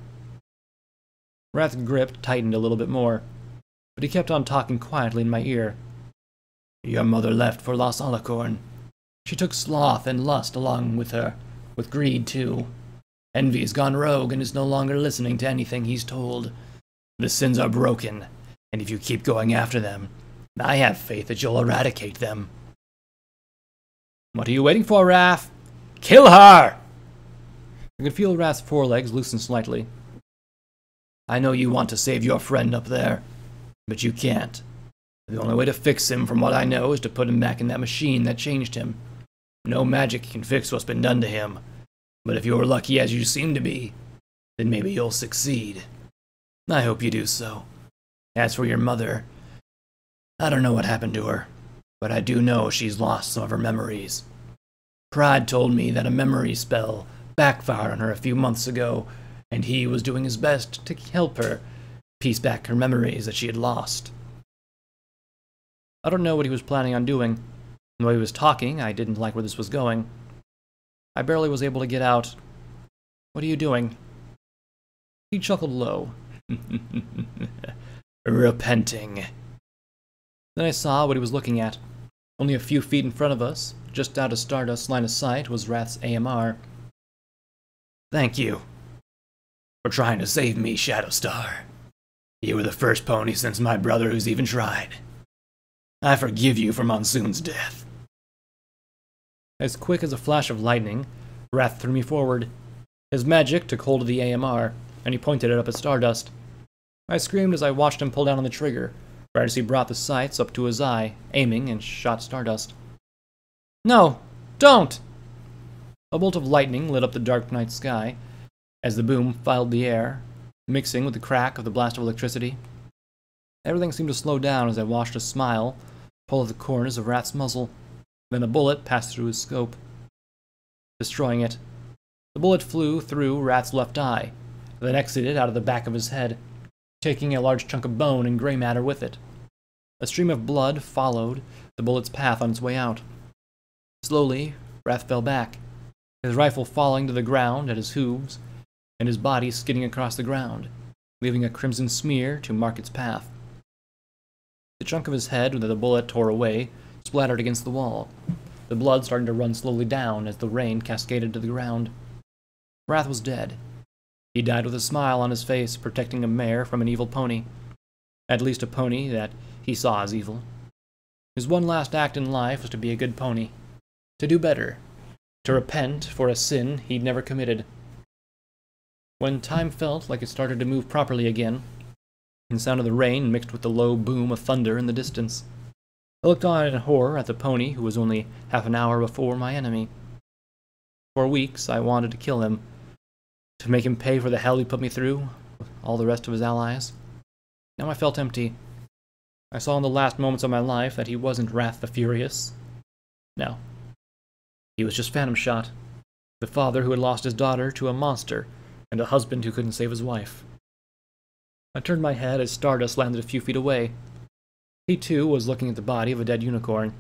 Wrath's grip tightened a little bit more, but he kept on talking quietly in my ear. "Your mother left for Los Alicorn. She took sloth and lust along with her, with greed too. Envy's gone rogue and is no longer listening to anything he's told. The sins are broken, and if you keep going after them, I have faith that you'll eradicate them." "What are you waiting for, Wrath? Kill her!" I could feel Wrath's forelegs loosen slightly. "I know you want to save your friend up there, but you can't. The only way to fix him, from what I know, is to put him back in that machine that changed him. No magic can fix what's been done to him, but if you're lucky as you seem to be, then maybe you'll succeed. I hope you do so. As for your mother, I don't know what happened to her, but I do know she's lost some of her memories. Pride told me that a memory spell backfired on her a few months ago, and he was doing his best to help her piece back her memories that she had lost." I don't know what he was planning on doing. The way he was talking, I didn't like where this was going. I barely was able to get out, "What are you doing?" He chuckled low. "Repenting." Then I saw what he was looking at. Only a few feet in front of us, just out of Stardust's line of sight, was Wrath's AMR. "Thank you for trying to save me, Shatterstar. You were the first pony since my brother who's even tried. I forgive you for Monsoon's death." As quick as a flash of lightning, Wrath threw me forward. His magic took hold of the AMR, and he pointed it up at Stardust. I screamed as I watched him pull down on the trigger, right as he brought the sights up to his eye, aiming and shot Stardust. No! Don't! A bolt of lightning lit up the dark night sky as the boom filled the air, mixing with the crack of the blast of electricity. Everything seemed to slow down as I watched a smile pull at the corners of Wrath's muzzle. Then the bullet passed through his scope, destroying it. The bullet flew through Wrath's left eye, then exited out of the back of his head, taking a large chunk of bone and gray matter with it. A stream of blood followed the bullet's path on its way out. Slowly, Wrath fell back, his rifle falling to the ground at his hooves, and his body skidding across the ground, leaving a crimson smear to mark its path. The chunk of his head that the bullet tore away splattered against the wall, the blood starting to run slowly down as the rain cascaded to the ground. Wrath was dead. He died with a smile on his face, protecting a mare from an evil pony. At least a pony that he saw as evil. His one last act in life was to be a good pony, to do better, to repent for a sin he'd never committed. When time felt like it started to move properly again, the sound of the rain mixed with the low boom of thunder in the distance, I looked on in horror at the pony who was only half an hour before my enemy. For weeks I wanted to kill him, to make him pay for the hell he put me through with all the rest of his allies. Now I felt empty. I saw in the last moments of my life that he wasn't Wrath the Furious. No. He was just Phantom Shot, the father who had lost his daughter to a monster, and a husband who couldn't save his wife. I turned my head as Stardust landed a few feet away. He too was looking at the body of a dead unicorn,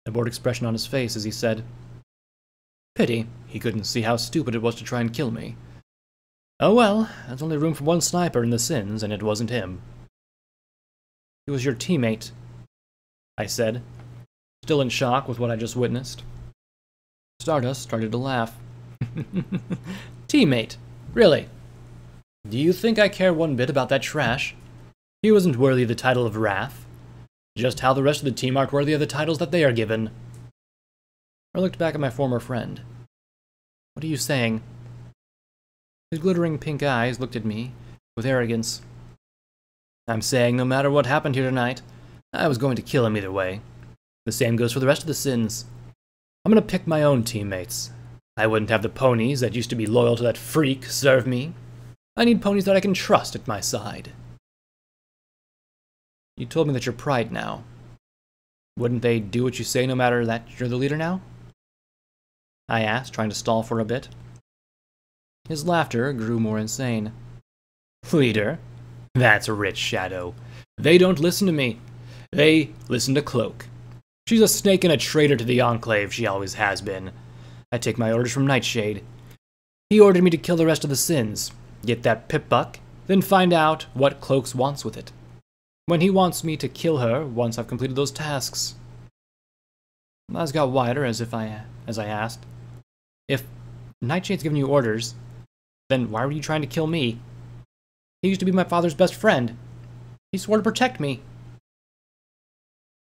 a bored expression on his face as he said, "Pity he couldn't see how stupid it was to try and kill me. Oh well, there's only room for one sniper in the Sins, and it wasn't him." "He was your teammate," I said, still in shock with what I just witnessed. Stardust started to laugh. "Teammate? Really? Do you think I care one bit about that trash? He wasn't worthy of the title of Wrath. Just how the rest of the team aren't worthy of the titles that they are given." I looked back at my former friend. "What are you saying?" His glittering pink eyes looked at me with arrogance. "I'm saying no matter what happened here tonight, I was going to kill him either way. The same goes for the rest of the Sins. I'm going to pick my own teammates. I wouldn't have the ponies that used to be loyal to that freak serve me. I need ponies that I can trust at my side." "You told me that you're Pride now. Wouldn't they do what you say no matter that you're the leader now?" I asked, trying to stall for a bit. His laughter grew more insane. "Leader? That's rich, Shadow. They don't listen to me. They listen to Cloak. She's a snake and a traitor to the Enclave, she always has been. I take my orders from Nightshade. He ordered me to kill the rest of the Sins, get that Pip-Buck, then find out what Cloaks wants with it. When he wants me to kill her once I've completed those tasks." My eyes got wider as I asked, "If Nightshade's given you orders, then why were you trying to kill me? He used to be my father's best friend. He swore to protect me."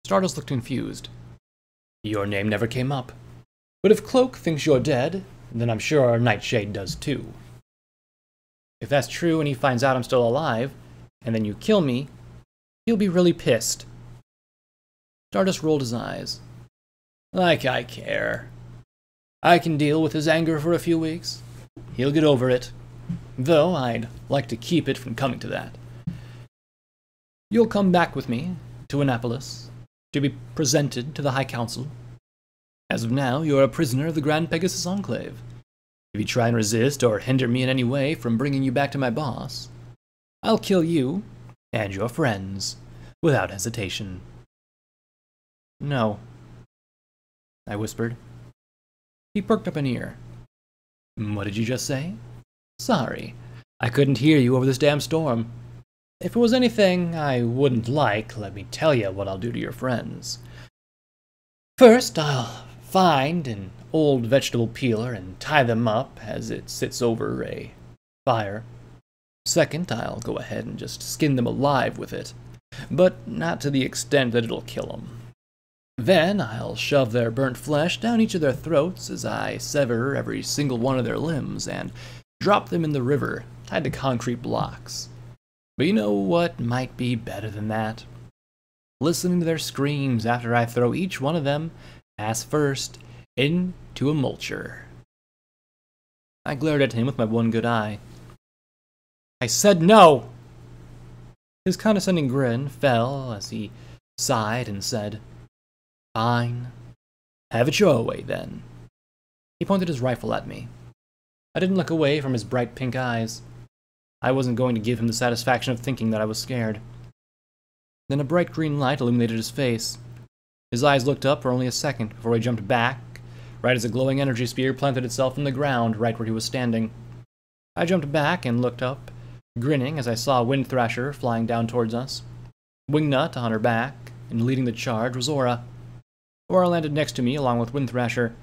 Stardust looked confused. "Your name never came up. But if Cloak thinks you're dead, then I'm sure Nightshade does too. If that's true and he finds out I'm still alive, and then you kill me, he'll be really pissed." Stardust rolled his eyes. "Like I care. I can deal with his anger for a few weeks. He'll get over it. Though I'd like to keep it from coming to that. You'll come back with me to Annapolis to be presented to the High Council. As of now, you're a prisoner of the Grand Pegasus Enclave. If you try and resist or hinder me in any way from bringing you back to my boss, I'll kill you and your friends without hesitation." "No," I whispered. He perked up an ear. "What did you just say?" "Sorry, I couldn't hear you over this damn storm. If it was anything I wouldn't like, let me tell you what I'll do to your friends. First, I'll find an old vegetable peeler and tie them up as it sits over a fire. Second, I'll go ahead and just skin them alive with it, but not to the extent that it'll kill them. Then I'll shove their burnt flesh down each of their throats as I sever every single one of their limbs, and Drop them in the river, tied to concrete blocks. But you know what might be better than that? Listening to their screams after I throw each one of them, ass first, into a mulcher. I glared at him with my one good eye. I said no! His condescending grin fell as he sighed and said, Fine. Have it your way, then. He pointed his rifle at me. I didn't look away from his bright pink eyes. I wasn't going to give him the satisfaction of thinking that I was scared. Then a bright green light illuminated his face. His eyes looked up for only a second before he jumped back, right as a glowing energy spear planted itself in the ground right where he was standing. I jumped back and looked up, grinning as I saw Wind Thrasher flying down towards us. Wingnut on her back, and leading the charge was Aura. Aura landed next to me along with Wind Thrasher.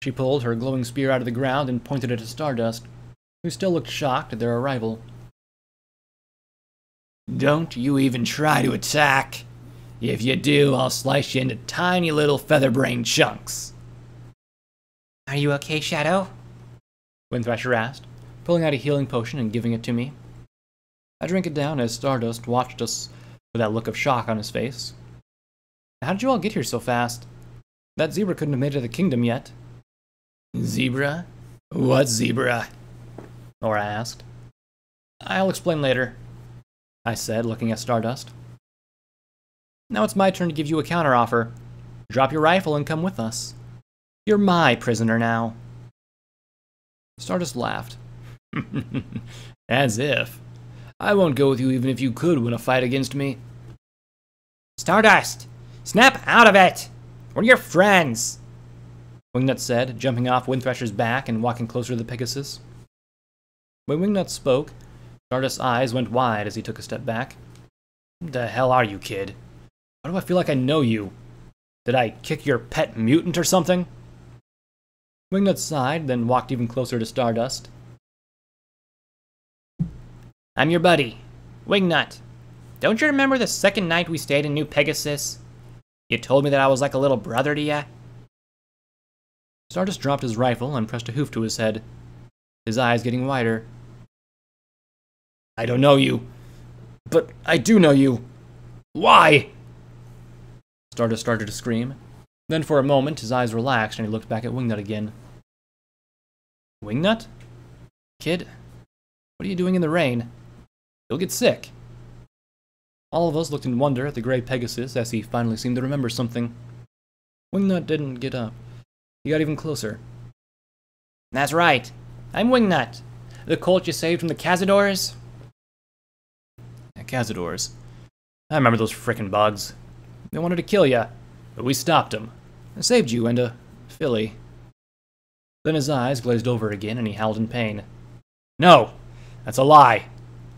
She pulled her glowing spear out of the ground and pointed it at Stardust, who still looked shocked at their arrival. Don't you even try to attack. If you do, I'll slice you into tiny little feather-brained chunks. Are you okay, Shadow? Wind Thrasher asked, pulling out a healing potion and giving it to me. I drank it down as Stardust watched us with that look of shock on his face. How did you all get here so fast? That zebra couldn't have made it to the kingdom yet. Zebra? What zebra? Aura asked. I'll explain later, I said, looking at Stardust. Now it's my turn to give you a counteroffer. Drop your rifle and come with us. You're my prisoner now. Stardust laughed. As if. I won't go with you even if you could win a fight against me. Stardust! Snap out of it! We're your friends! Wingnut said, jumping off Wind Thrasher's back and walking closer to the Pegasus. When Wingnut spoke, Stardust's eyes went wide as he took a step back. Who the hell are you, kid? Why do I feel like I know you? Did I kick your pet mutant or something? Wingnut sighed, then walked even closer to Stardust. I'm your buddy, Wingnut. Don't you remember the second night we stayed in New Pegasus? You told me that I was like a little brother to ya? Stardust dropped his rifle and pressed a hoof to his head, his eyes getting wider. I don't know you, but I do know you. Why? Stardust started to scream. Then for a moment, his eyes relaxed and he looked back at Wingnut again. Wingnut? Kid, what are you doing in the rain? You'll get sick. All of us looked in wonder at the gray Pegasus as he finally seemed to remember something. Wingnut didn't get up. He got even closer. That's right. I'm Wingnut, the colt you saved from the Cazadors. Cazadors. I remember those frickin' bugs. They wanted to kill ya, but we stopped them. I saved you and a filly. Then his eyes glazed over again and he howled in pain. No, that's a lie.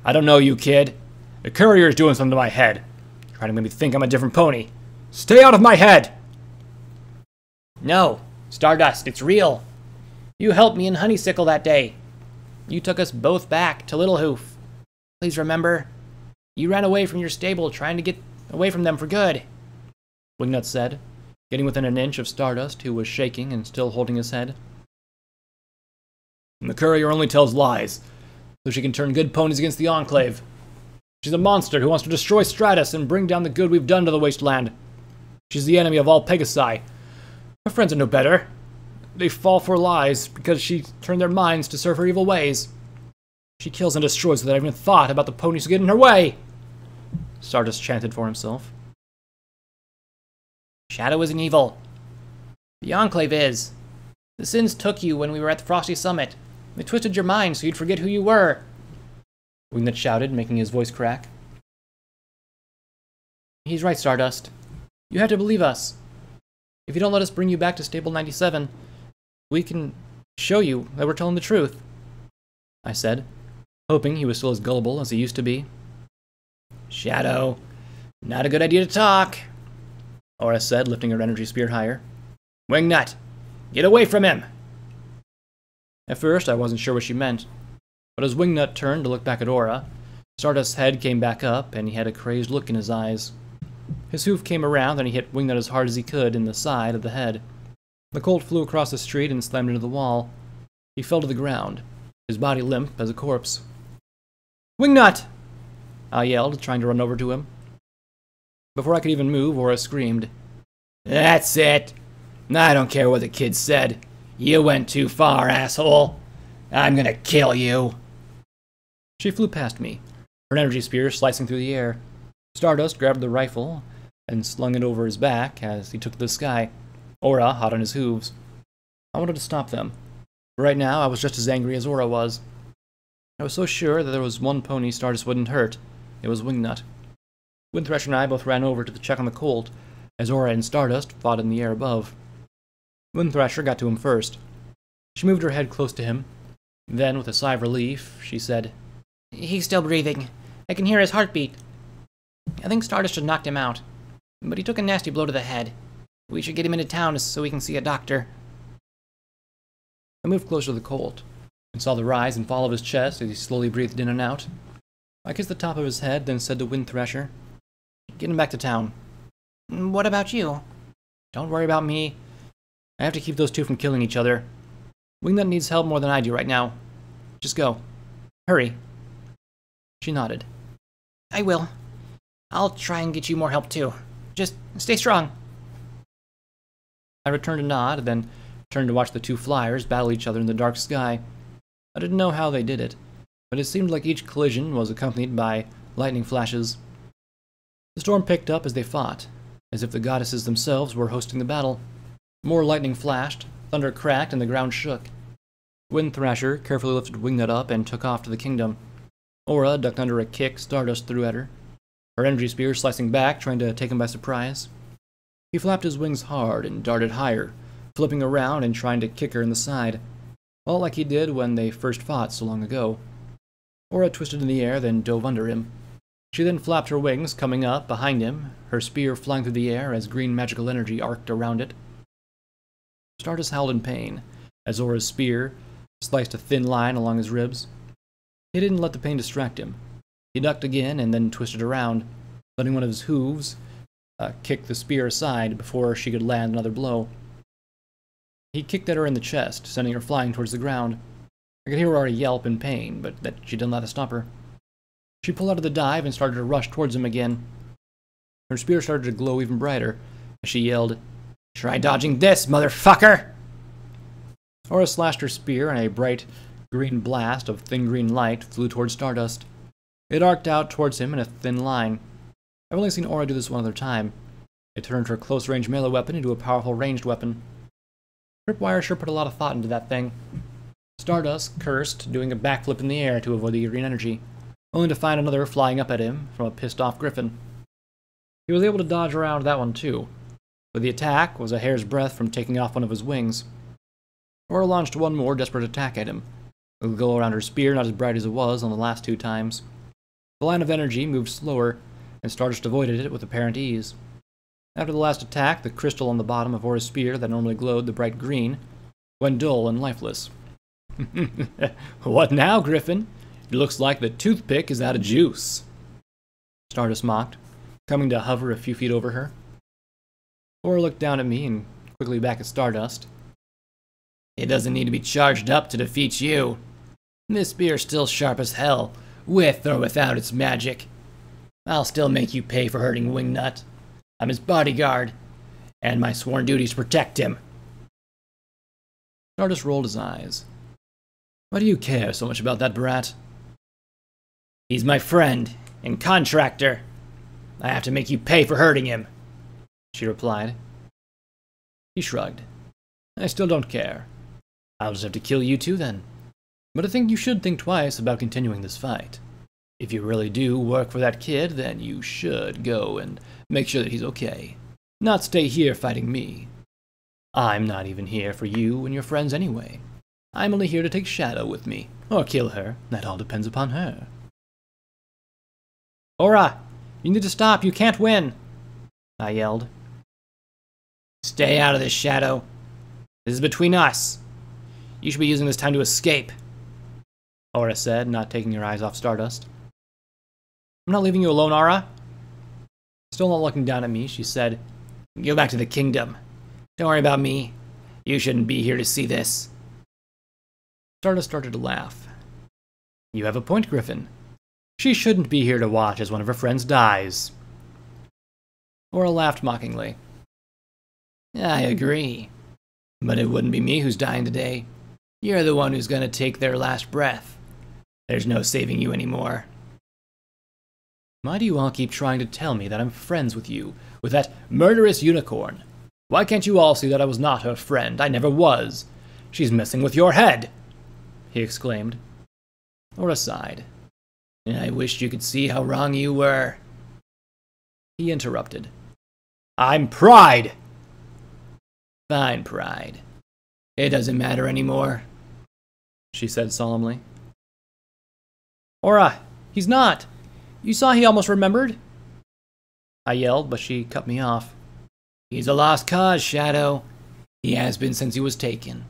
I don't know you, kid. The courier's doing something to my head. Trying to make me think I'm a different pony. Stay out of my head! No, Stardust, it's real. You helped me and Honeysickle that day. You took us both back to Little Hoof. Please remember, you ran away from your stable trying to get away from them for good. Wingnut said, getting within an inch of Stardust, who was shaking and still holding his head. And the courier only tells lies, so she can turn good ponies against the Enclave. She's a monster who wants to destroy Stratus and bring down the good we've done to the Wasteland. She's the enemy of all Pegasi. Her friends are no better. They fall for lies because she turned their minds to serve her evil ways. She kills and destroys without even thought about the ponies who get in her way. Stardust chanted for himself. Shadow isn't evil. The Enclave is. The Sins took you when we were at the Frosty Summit. They twisted your mind so you'd forget who you were. Wingnut shouted, making his voice crack. He's right, Stardust. You have to believe us. If you don't let us bring you back to Stable 97, we can show you that we're telling the truth, I said, hoping he was still as gullible as he used to be. Shadow, not a good idea to talk, Aura said, lifting her energy spear higher. Wingnut, get away from him! At first, I wasn't sure what she meant, but as Wingnut turned to look back at Aura, Stardust's head came back up and he had a crazed look in his eyes. His hoof came around and he hit Wingnut as hard as he could in the side of the head. The colt flew across the street and slammed into the wall. He fell to the ground, his body limp as a corpse. "Wingnut!" I yelled, trying to run over to him. Before I could even move, Aura screamed. That's it. I don't care what the kid said. You went too far, asshole. I'm gonna kill you. She flew past me, her energy spear slicing through the air. Stardust grabbed the rifle and slung it over his back as he took to the sky, Aura hot on his hooves. I wanted to stop them. But right now, I was just as angry as Aura was. I was so sure that there was one pony Stardust wouldn't hurt. It was Wingnut. Windthresher and I both ran over to check on the colt, as Aura and Stardust fought in the air above. Windthresher got to him first. She moved her head close to him. Then, with a sigh of relief, she said, "He's still breathing. I can hear his heartbeat. I think Stardust should knocked him out. But he took a nasty blow to the head. We should get him into town so we can see a doctor." I moved closer to the colt and saw the rise and fall of his chest as he slowly breathed in and out. I kissed the top of his head, then said to Windthresher, "Get him back to town." "What about you?" "Don't worry about me. I have to keep those two from killing each other. Wingnut needs help more than I do right now. Just go. Hurry." She nodded. "I will. I'll try and get you more help too. Just stay strong." I returned a nod, then turned to watch the two flyers battle each other in the dark sky. I didn't know how they did it, but it seemed like each collision was accompanied by lightning flashes. The storm picked up as they fought, as if the goddesses themselves were hosting the battle. More lightning flashed, thunder cracked, and the ground shook. Windthrasher carefully lifted Wingnut up and took off to the kingdom. Aura ducked under a kick Stardust threw at her, her energy spear slicing back, trying to take him by surprise. He flapped his wings hard and darted higher, flipping around and trying to kick her in the side, all like he did when they first fought so long ago. Aura twisted in the air, then dove under him. She then flapped her wings, coming up behind him, her spear flying through the air as green magical energy arced around it. Stardust howled in pain, as Aura's spear sliced a thin line along his ribs. He didn't let the pain distract him. He ducked again and then twisted around, letting one of his hooves kick the spear aside before she could land another blow. He kicked at her in the chest, sending her flying towards the ground. I could hear her yelp in pain, but that she didn't let it stop her. She pulled out of the dive and started to rush towards him again. Her spear started to glow even brighter as she yelled, "Try dodging this, motherfucker!" Aura slashed her spear, and a bright green blast of thin green light flew towards Stardust. It arced out towards him in a thin line. I've only seen Aura do this one other time. It turned her close-range melee weapon into a powerful ranged weapon. Tripwire sure put a lot of thought into that thing. Stardust cursed, doing a backflip in the air to avoid the green energy, only to find another flying up at him from a pissed-off griffin. He was able to dodge around that one too, but the attack was a hair's breadth from taking off one of his wings. Aura launched one more desperate attack at him, the glow around her spear not as bright as it was on the last two times. The line of energy moved slower, and Stardust avoided it with apparent ease. After the last attack, the crystal on the bottom of Aura's spear that normally glowed the bright green went dull and lifeless. "What now, Griffin? It looks like the toothpick is out of juice," Stardust mocked, coming to hover a few feet over her. Aura looked down at me and quickly back at Stardust. "It doesn't need to be charged up to defeat you. This spear's still sharp as hell, with or without its magic. I'll still make you pay for hurting Wingnut. I'm his bodyguard, and my sworn duty is to protect him." Stardust rolled his eyes. "Why do you care so much about that brat?" "He's my friend and contractor. I have to make you pay for hurting him," she replied. He shrugged. "I still don't care. I'll just have to kill you too then. But I think you should think twice about continuing this fight. If you really do work for that kid, then you should go and make sure that he's okay. Not stay here fighting me. I'm not even here for you and your friends anyway. I'm only here to take Shadow with me, or kill her. That all depends upon her." "Aura, you need to stop. You can't win," I yelled. "Stay out of this, Shadow. This is between us. You should be using this time to escape," Aura said, not taking her eyes off Stardust. "I'm not leaving you alone, Aura." Still not looking down at me, she said, "Go back to the kingdom. Don't worry about me. You shouldn't be here to see this." Stardust started to laugh. You have a point, Griffin. She shouldn't be here to watch as one of her friends dies. Aura laughed mockingly. I agree. But it wouldn't be me who's dying today. You're the one who's gonna take their last breath. There's no saving you anymore. Why do you all keep trying to tell me that I'm friends with you, with that murderous unicorn? Why can't you all see that I was not her friend? I never was. She's messing with your head, he exclaimed. Aura sighed. And I wished you could see how wrong you were. He interrupted. I'm Pride! Fine, Pride. It doesn't matter anymore, she said solemnly. Aura, he's not. You saw he almost remembered? I yelled, but she cut me off. He's a lost cause, Shadow. He has been since he was taken.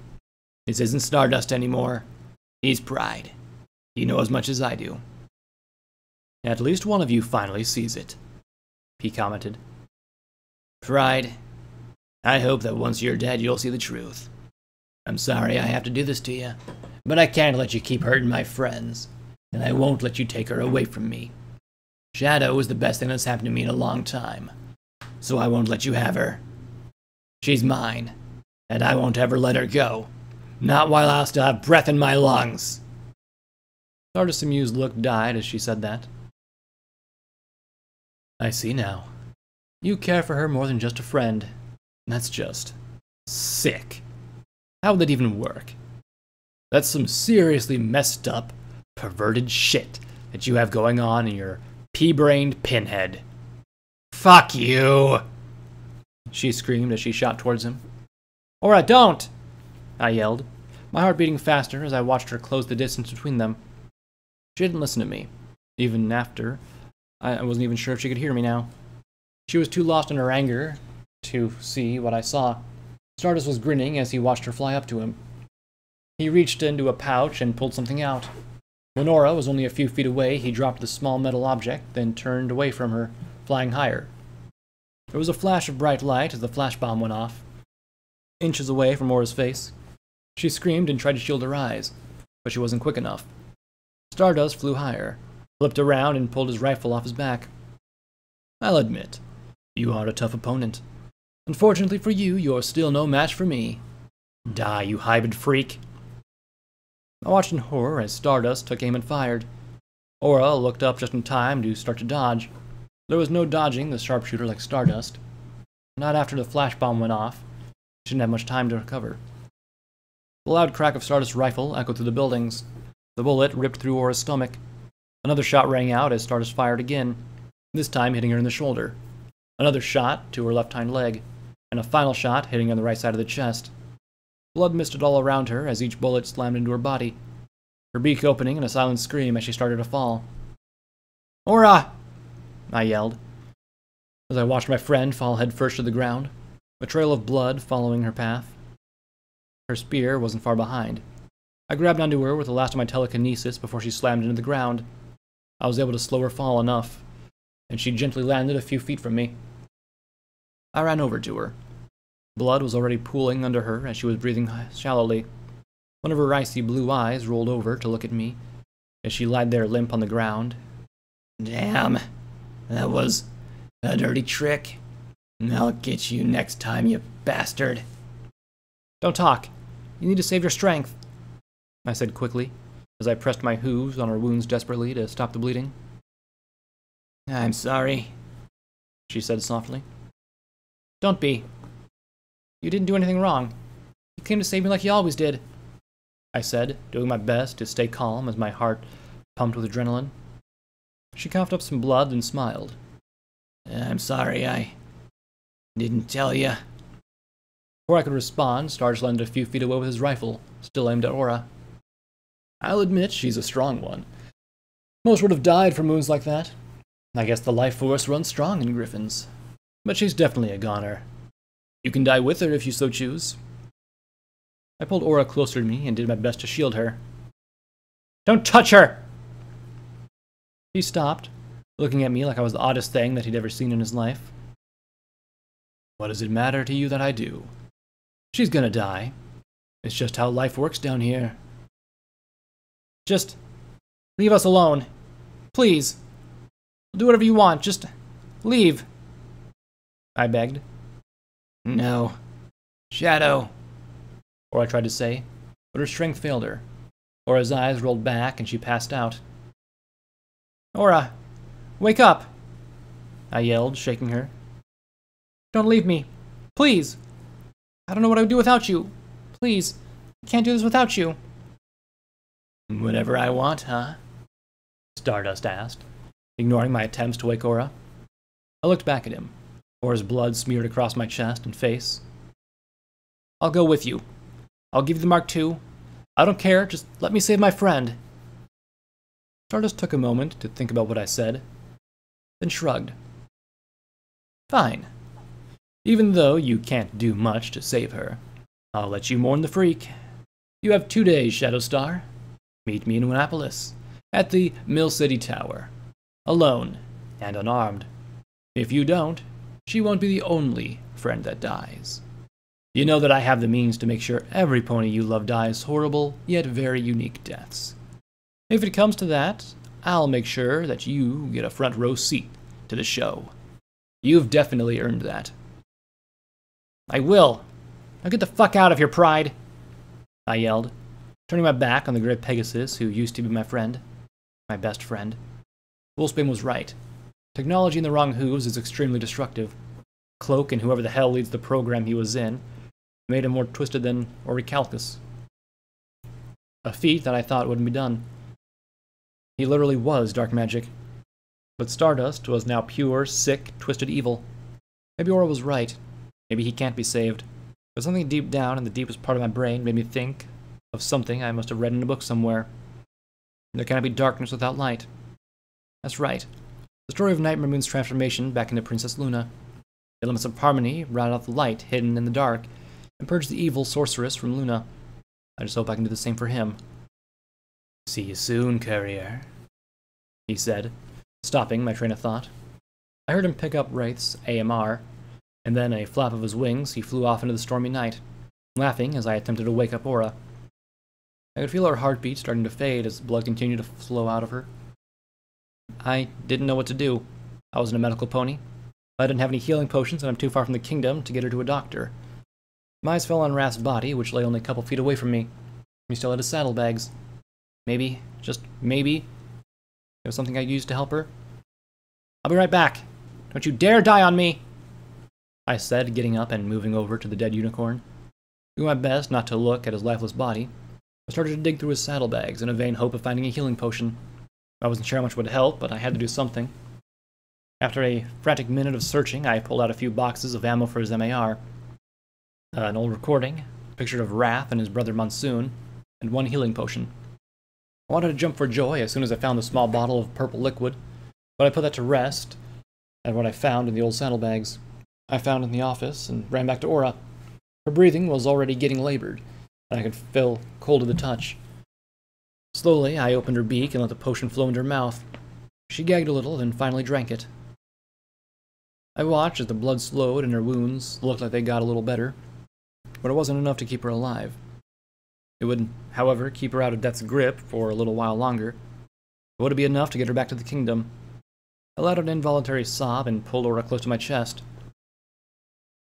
This isn't Stardust anymore. He's Pride. You know as much as I do. At least one of you finally sees it, he commented. Pride, I hope that once you're dead, you'll see the truth. I'm sorry I have to do this to you, but I can't let you keep hurting my friends, and I won't let you take her away from me. Shadow is the best thing that's happened to me in a long time, so I won't let you have her. She's mine, and I won't ever let her go. Not while I'll still have breath in my lungs. Stardust's amused look died as she said that. I see now. You care for her more than just a friend. That's just sick. How would that even work? That's some seriously messed up, perverted shit that you have going on in your pea-brained pinhead. Fuck you! She screamed as she shot towards him. Aura, don't! I yelled, my heart beating faster as I watched her close the distance between them. She didn't listen to me, even after. I wasn't even sure if she could hear me now. She was too lost in her anger to see what I saw. Stardust was grinning as he watched her fly up to him. He reached into a pouch and pulled something out. When Aura was only a few feet away, he dropped the small metal object, then turned away from her, flying higher. There was a flash of bright light as the flash bomb went off. Inches away from Aura's face, she screamed and tried to shield her eyes, but she wasn't quick enough. Stardust flew higher, flipped around, and pulled his rifle off his back. I'll admit, you are a tough opponent. Unfortunately for you, you're still no match for me. Die, you hybrid freak. I watched in horror as Stardust took aim and fired. Aura looked up just in time to start to dodge. There was no dodging the sharpshooter like Stardust. Not after the flash bomb went off. She didn't have much time to recover. The loud crack of Stardust's rifle echoed through the buildings. The bullet ripped through Aura's stomach. Another shot rang out as Stardust fired again, this time hitting her in the shoulder. Another shot to her left hind leg, and a final shot hitting her on the right side of the chest. Blood misted all around her as each bullet slammed into her body, her beak opening in a silent scream as she started to fall. Aura! I yelled, as I watched my friend fall headfirst to the ground, a trail of blood following her path. Her spear wasn't far behind. I grabbed onto her with the last of my telekinesis before she slammed into the ground. I was able to slow her fall enough, and she gently landed a few feet from me. I ran over to her. Blood was already pooling under her as she was breathing shallowly. One of her icy blue eyes rolled over to look at me as she lied there limp on the ground. Damn, that was a dirty trick. I'll get you next time, you bastard. Don't talk. You need to save your strength, I said quickly, as I pressed my hooves on her wounds desperately to stop the bleeding. I'm sorry, she said softly. Don't be. You didn't do anything wrong. You came to save me like you always did, I said, doing my best to stay calm as my heart pumped with adrenaline. She coughed up some blood and smiled. I'm sorry, I didn't tell you. Before I could respond, Stardust landed a few feet away with his rifle, still aimed at Aura. I'll admit she's a strong one. Most would have died from wounds like that. I guess the life force runs strong in griffins. But she's definitely a goner. You can die with her if you so choose. I pulled Aura closer to me and did my best to shield her. Don't touch her! He stopped, looking at me like I was the oddest thing that he'd ever seen in his life. What does it matter to you that I do? She's gonna die. It's just how life works down here. Just Leave us alone. Please. Do whatever you want. Just leave. I begged. No. Shadow. Aura tried to say, but her strength failed her. Aura's eyes rolled back and she passed out. Aura, wake up. I yelled, shaking her. Don't leave me. Please. I don't know what I would do without you. Please. I can't do this without you. Whatever I want, huh? Stardust asked, ignoring my attempts to wake Aura. I looked back at him. Aura's blood smeared across my chest and face. I'll go with you. I'll give you the Mark II. I don't care, just let me save my friend. Stardust took a moment to think about what I said, then shrugged. Fine. Even though you can't do much to save her, I'll let you mourn the freak. You have 2 days, Shadowstar. Meet me in Winnopolis, at the Mill City Tower, alone and unarmed. If you don't, she won't be the only friend that dies. You know that I have the means to make sure every pony you love dies horrible, yet very unique deaths. If it comes to that, I'll make sure that you get a front row seat to the show. You've definitely earned that. I will. Now get the fuck out of here, Pride. I yelled, turning my back on the gray Pegasus who used to be my friend. My best friend. Wolfsbane was right. Technology in the wrong hooves is extremely destructive. Cloak and whoever the hell leads the program he was in made him more twisted than Orichalcus. A feat that I thought wouldn't be done. He literally was dark magic. But Stardust was now pure, sick, twisted evil. Maybe Aura was right. Maybe he can't be saved. But something deep down in the deepest part of my brain made me think of something I must have read in a book somewhere. There cannot be darkness without light. That's right. The story of Nightmare Moon's transformation back into Princess Luna. The elements of harmony routed out the light hidden in the dark and purged the evil sorceress from Luna. I just hope I can do the same for him. See you soon, courier, he said, stopping my train of thought. I heard him pick up Wraith's AMR, and then a flap of his wings, he flew off into the stormy night, laughing as I attempted to wake up Aura. I could feel her heartbeat starting to fade as blood continued to flow out of her. I didn't know what to do. I wasn't a medical pony. I didn't have any healing potions, and I'm too far from the kingdom to get her to a doctor. My eyes fell on Wrath's body, which lay only a couple feet away from me. He still had his saddlebags. Maybe, just maybe, it was something I used to help her. I'll be right back. Don't you dare die on me, I said, getting up and moving over to the dead unicorn. Doing my best not to look at his lifeless body, I started to dig through his saddlebags in a vain hope of finding a healing potion. I wasn't sure how much would help, but I had to do something. After a frantic minute of searching, I pulled out a few boxes of ammo for his MAR, an old recording, a picture of Wrath and his brother Monsoon, and one healing potion. I wanted to jump for joy as soon as I found the small bottle of purple liquid, but I put that to rest at what I found in the old saddlebags. I found in the office and ran back to Aura. Her breathing was already getting labored, and I could feel cold to the touch. Slowly, I opened her beak and let the potion flow into her mouth. She gagged a little, then finally drank it. I watched as the blood slowed and her wounds looked like they got a little better, but it wasn't enough to keep her alive. It would, however, keep her out of death's grip for a little while longer. It would be enough to get her back to the kingdom. I let out an involuntary sob and pulled Aura close to my chest.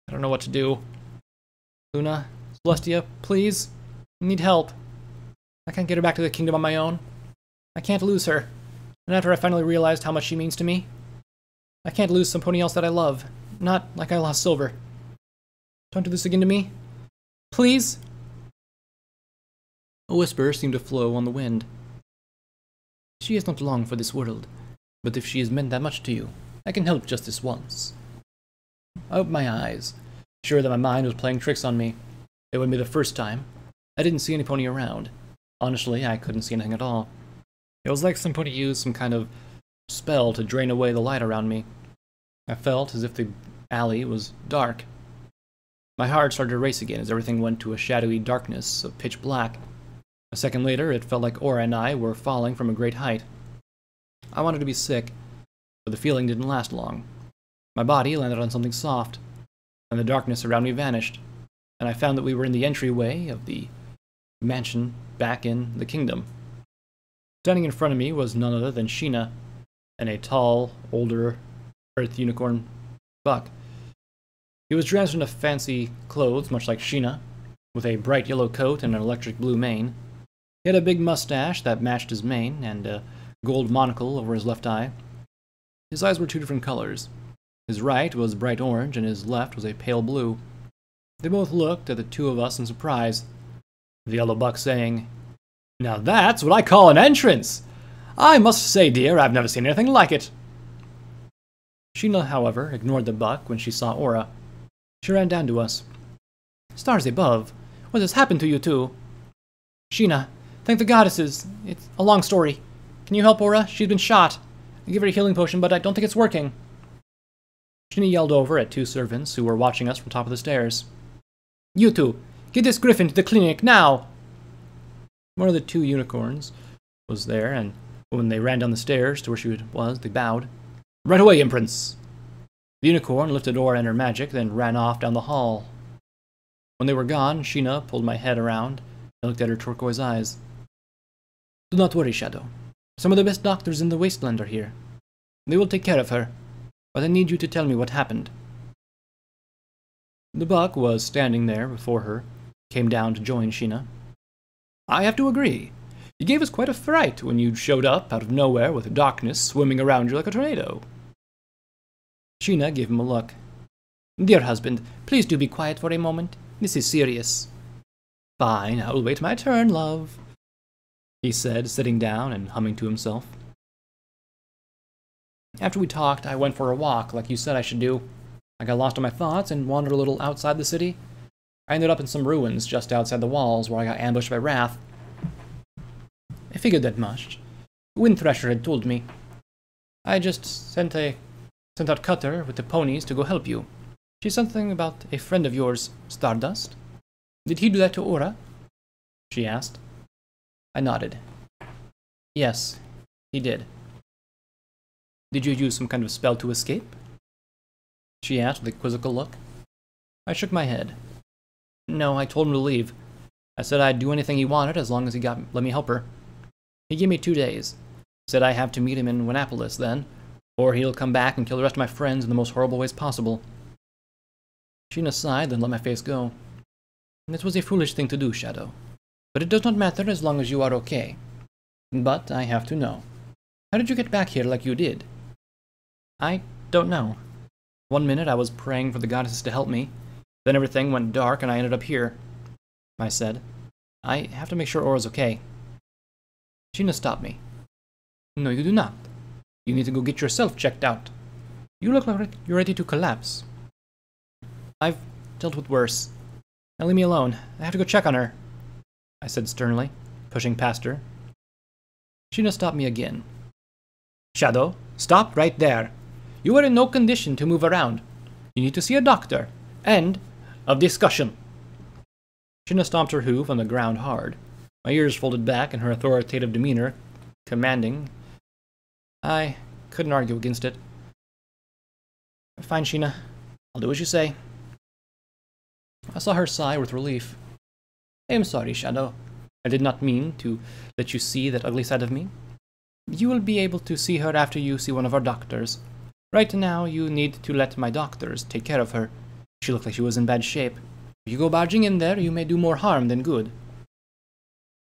I don't know what to do. Luna, Celestia, please. I need help. I can't get her back to the kingdom on my own. I can't lose her. And after I finally realized how much she means to me, I can't lose somebody else that I love. Not like I lost Silver. Don't do this again to me. Please? A whisper seemed to flow on the wind. She is not long for this world, but if she has meant that much to you, I can help just this once. I opened my eyes, sure that my mind was playing tricks on me. It wouldn't be the first time. I didn't see any pony around. Honestly, I couldn't see anything at all. It was like some pony used some kind of spell to drain away the light around me. I felt as if the alley was dark. My heart started to race again as everything went to a shadowy darkness of pitch black. A second later, it felt like Aura and I were falling from a great height. I wanted to be sick, but the feeling didn't last long. My body landed on something soft, and the darkness around me vanished, and I found that we were in the entryway of the mansion back in the kingdom. Standing in front of me was none other than Sheena, and a tall, older Earth Unicorn buck. He was dressed in fancy clothes, much like Sheena, with a bright yellow coat and an electric blue mane. He had a big mustache that matched his mane, and a gold monocle over his left eye. His eyes were two different colors. His right was bright orange, and his left was a pale blue. They both looked at the two of us in surprise, the yellow buck saying, "Now that's what I call an entrance! I must say, dear, I've never seen anything like it." Sheena, however, ignored the buck when she saw Aura. She ran down to us. "Stars above, what has happened to you two?" "Sheena, thank the goddesses. It's a long story. Can you help Aura? She's been shot. I give her a healing potion, but I don't think it's working." Sheena yelled over at two servants who were watching us from top of the stairs. "You two, get this griffin to the clinic now!" One of the two unicorns was there, and when they ran down the stairs to where she was, they bowed. "Right away, Imprince!" The unicorn lifted Aura and her magic, then ran off down the hall. When they were gone, Sheena pulled my head around and looked at her turquoise eyes. "Do not worry, Shadow. Some of the best doctors in the wasteland are here. They will take care of her, but I need you to tell me what happened." The buck was standing there before her, came down to join Sheena. "I have to agree. You gave us quite a fright when you showed up out of nowhere with darkness swimming around you like a tornado." Sheena gave him a look. "Dear husband, please do be quiet for a moment. This is serious." "Fine, I will wait my turn, love," he said, sitting down and humming to himself. After we talked, I went for a walk, like you said I should do. I got lost in my thoughts and wandered a little outside the city. I ended up in some ruins just outside the walls where I got ambushed by Wrath. I figured that much. Wind Thresher had told me. I just sent out Cutter with the ponies to go help you. She's something about a friend of yours, Stardust. Did he do that to Aura?" she asked. I nodded. "Yes, he did." "Did you use some kind of spell to escape?" she asked with a quizzical look. I shook my head. "No, I told him to leave. I said I'd do anything he wanted as long as he let me help her. He gave me 2 days. Said I have to meet him in Winapolis then, or he'll come back and kill the rest of my friends in the most horrible ways possible." Sheena sighed, then let my face go. "It was a foolish thing to do, Shadow. But it does not matter as long as you are okay. But I have to know. How did you get back here like you did?" "I don't know. One minute I was praying for the goddesses to help me. Then everything went dark and I ended up here," I said. "I have to make sure Aura's okay." Sheena stopped me. "No, you do not. You need to go get yourself checked out. You look like you're ready to collapse." "I've dealt with worse. Now leave me alone. I have to go check on her," I said sternly, pushing past her. Sheena stopped me again. "Shadow, stop right there. You are in no condition to move around. You need to see a doctor. End of discussion." Sheena stomped her hoof on the ground hard, my ears folded back in her authoritative demeanor, commanding. I couldn't argue against it. "Fine, Sheena. I'll do as you say." I saw her sigh with relief. "I am sorry, Shadow. I did not mean to let you see that ugly side of me. You will be able to see her after you see one of our doctors. Right now, you need to let my doctors take care of her. She looked like she was in bad shape. If you go barging in there, you may do more harm than good."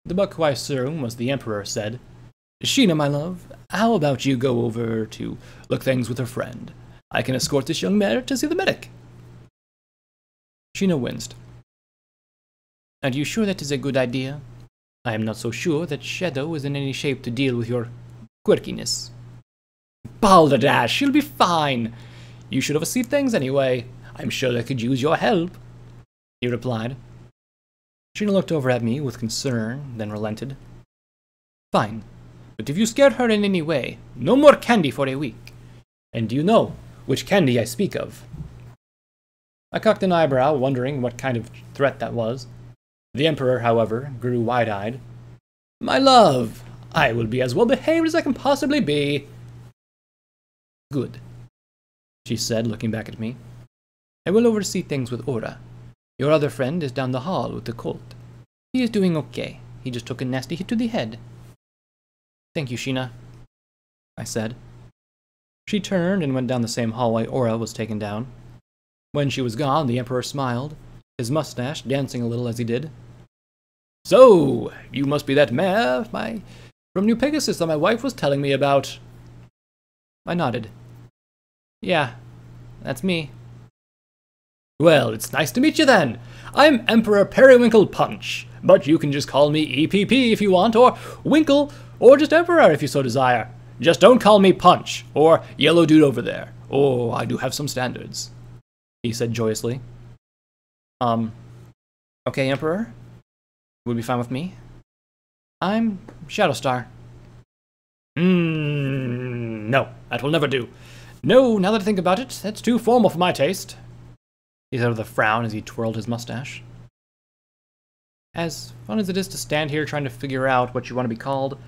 The buck who I assume was the Emperor said, "Sheena, my love, how about you go over to look things with her friend? I can escort this young mare to see the medic." Sheena winced. "Are you sure that is a good idea? I am not so sure that Shadow is in any shape to deal with your quirkiness." "Balderdash, she'll be fine. You should oversee things anyway. I'm sure I could use your help," he replied. Sheena looked over at me with concern, then relented. "Fine, but if you scare her in any way, no more candy for a week. And do you know which candy I speak of?" I cocked an eyebrow, wondering what kind of threat that was. The Emperor, however, grew wide-eyed. "My love, I will be as well behaved as I can possibly be." "Good," she said, looking back at me. "I will oversee things with Aura. Your other friend is down the hall with the colt. He is doing okay. He just took a nasty hit to the head." Thank you, Sheena, I said. She turned and went down the same hallway Aura was taken down. When she was gone, the Emperor smiled, his mustache dancing a little as he did. So, you must be that mare from New Pegasus that my wife was telling me about. I nodded. Yeah, that's me. Well, it's nice to meet you then. I'm Emperor Periwinkle Punch, but you can just call me EPP if you want, or Winkle, or just Emperor if you so desire. Just don't call me Punch, or Yellow Dude over there. Oh, I do have some standards, he said joyously. Okay, Emperor. Would be fine with me. I'm Shadowstar. No, that will never do. No, now that I think about it, that's too formal for my taste, he said with a frown as he twirled his mustache. As fun as it is to stand here trying to figure out what you want to be called,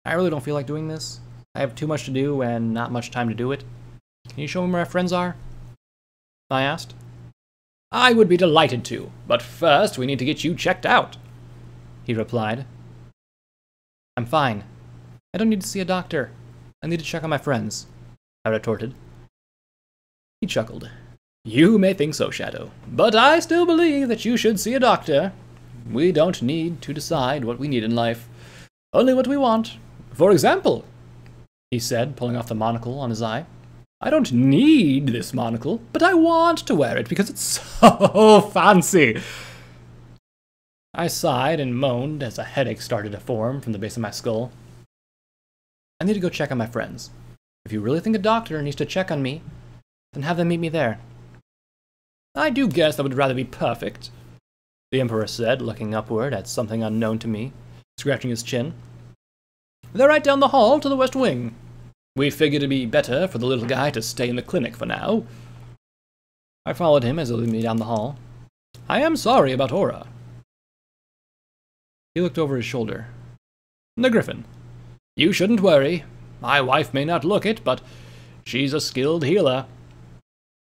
I really don't feel like doing this. I have too much to do and not much time to do it. Can you show me where my friends are? I asked. I would be delighted to, but first we need to get you checked out, he replied. I'm fine. I don't need to see a doctor. I need to check on my friends, I retorted. He chuckled. You may think so, Shadow, but I still believe that you should see a doctor. We don't need to decide what we need in life, only what we want. For example, he said, pulling off the monocle on his eye, I don't need this monocle, but I want to wear it because it's so fancy. I sighed and moaned as a headache started to form from the base of my skull. I need to go check on my friends. If you really think a doctor needs to check on me, then have them meet me there. I do guess that would rather be perfect, the Emperor said, looking upward at something unknown to me, scratching his chin. They're right down the hall to the west wing. We figured it'd be better for the little guy to stay in the clinic for now. I followed him as he led me down the hall. I am sorry about Aura. He looked over his shoulder. The Griffin. You shouldn't worry. My wife may not look it, but she's a skilled healer.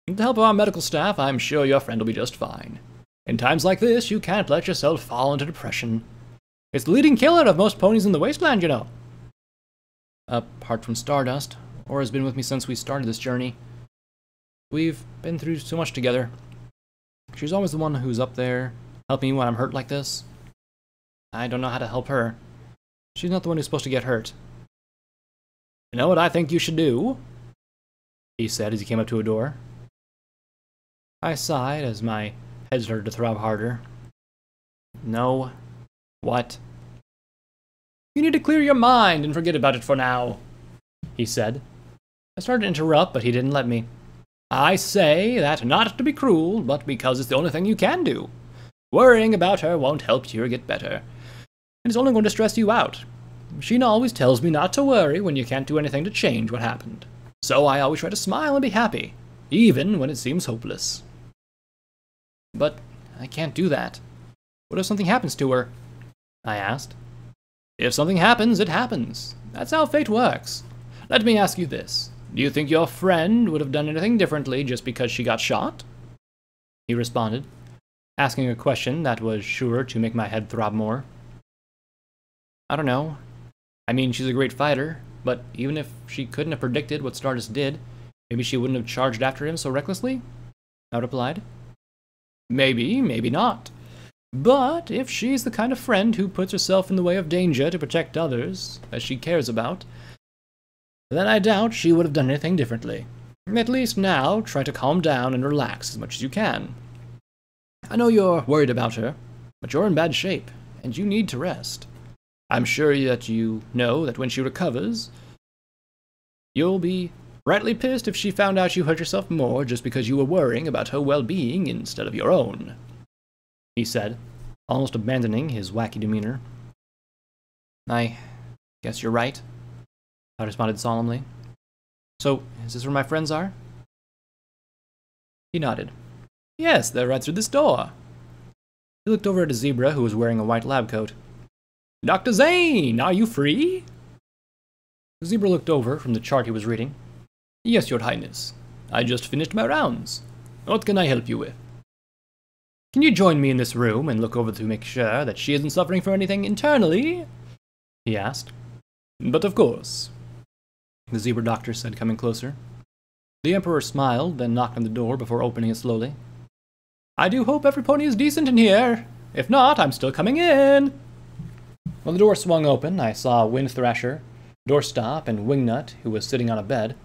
With the help of our medical staff, I'm sure your friend will be just fine. In times like this, you can't let yourself fall into depression. It's the leading killer of most ponies in the wasteland, you know. Apart from Stardust, Aura's been with me since we started this journey. We've been through so much together. She's always the one who's up there, helping me when I'm hurt like this. I don't know how to help her. She's not the one who's supposed to get hurt. You know what I think you should do? He said as he came up to a door. I sighed as my head started to throb harder. No. What? You need to clear your mind and forget about it for now, he said. I started to interrupt, but he didn't let me. I say that not to be cruel, but because it's the only thing you can do. Worrying about her won't help you get better, and it's only going to stress you out. Sheena always tells me not to worry when you can't do anything to change what happened. So I always try to smile and be happy, even when it seems hopeless. But I can't do that. What if something happens to her? I asked. If something happens, it happens. That's how fate works. Let me ask you this. Do you think your friend would have done anything differently just because she got shot? He responded, asking a question that was sure to make my head throb more. I don't know. I mean, she's a great fighter, but even if she couldn't have predicted what Stardust did, maybe she wouldn't have charged after him so recklessly? I replied. Maybe, maybe not. But if she's the kind of friend who puts herself in the way of danger to protect others that she cares about, then I doubt she would have done anything differently. At least now, try to calm down and relax as much as you can. I know you're worried about her, but you're in bad shape, and you need to rest. I'm sure that you know that when she recovers, you'll be rightly pissed if she found out you hurt yourself more just because you were worrying about her well-being instead of your own, he said, almost abandoning his wacky demeanor. I guess you're right, I responded solemnly. So, is this where my friends are? He nodded. Yes, they're right through this door. He looked over at a zebra who was wearing a white lab coat. Dr. Zane, are you free? The zebra looked over from the chart he was reading. Yes, Your Highness. I just finished my rounds. What can I help you with? Can you join me in this room and look over to make sure that she isn't suffering from anything internally? He asked. But of course, the zebra doctor said, coming closer. The Emperor smiled, then knocked on the door before opening it slowly. I do hope every pony is decent in here. If not, I'm still coming in. When the door swung open, I saw Wind Thrasher, Doorstop, and Wingnut, who was sitting on a bed.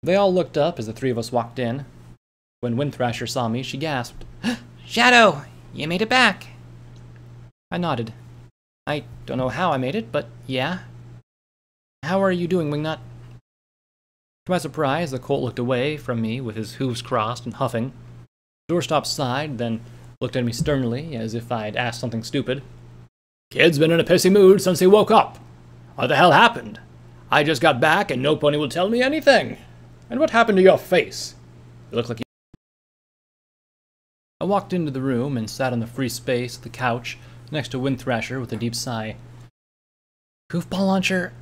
They all looked up as the three of us walked in. When Wind Thrasher saw me, she gasped. Shadow, you made it back. I nodded. I don't know how I made it, but yeah. How are you doing, Wingnut? To my surprise, the colt looked away from me with his hooves crossed and huffing. Doorstop sighed, then looked at me sternly, as if I'd asked something stupid. Kid's been in a pissy mood since he woke up. What the hell happened? I just got back and no pony will tell me anything. And what happened to your face? You look like you... I walked into the room and sat on the free space of the couch next to Wind Thrasher with a deep sigh. Goofball launcher?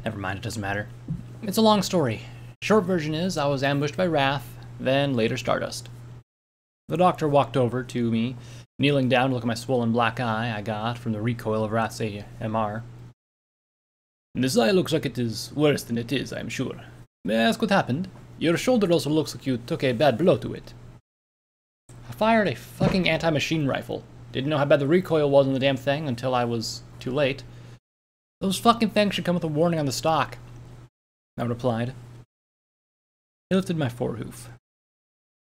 Never mind, it doesn't matter. It's a long story. Short version is, I was ambushed by Wrath, then later Stardust. The doctor walked over to me, kneeling down to look at my swollen black eye I got from the recoil of Wrath's MR. This eye looks like it is worse than it is, I am sure. May I ask what happened? Your shoulder also looks like you took a bad blow to it. I fired a fucking anti-machine rifle. Didn't know how bad the recoil was on the damn thing until I was too late. Those fucking things should come with a warning on the stock, I replied. He lifted my forehoof.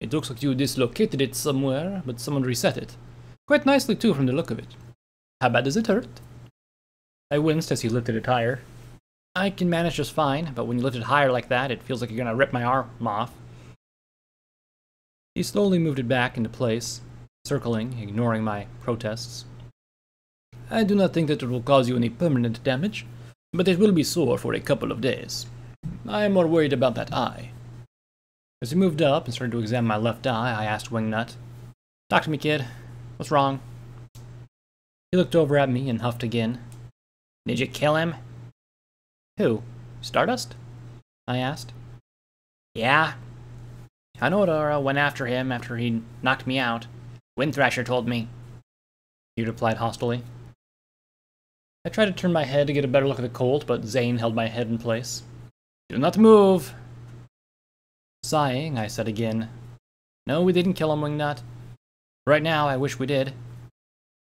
It looks like you dislocated it somewhere, but someone reset it. Quite nicely too from the look of it. How bad does it hurt? I winced as he lifted it higher. I can manage just fine, but when you lift it higher like that, it feels like you're gonna rip my arm off. He slowly moved it back into place, circling, ignoring my protests. I do not think that it will cause you any permanent damage, but it will be sore for a couple of days. I am more worried about that eye. As he moved up and started to examine my left eye, I asked Wingnut, Talk to me, kid. What's wrong? He looked over at me and huffed again. Did you kill him? Who? Stardust? I asked. Yeah. I know Aurora went after him after he knocked me out. Wind Thrasher told me. He replied hostilely. I tried to turn my head to get a better look at the colt, but Zane held my head in place. Do not move! Sighing, I said again, No, we didn't kill him, Wingnut. Right now, I wish we did.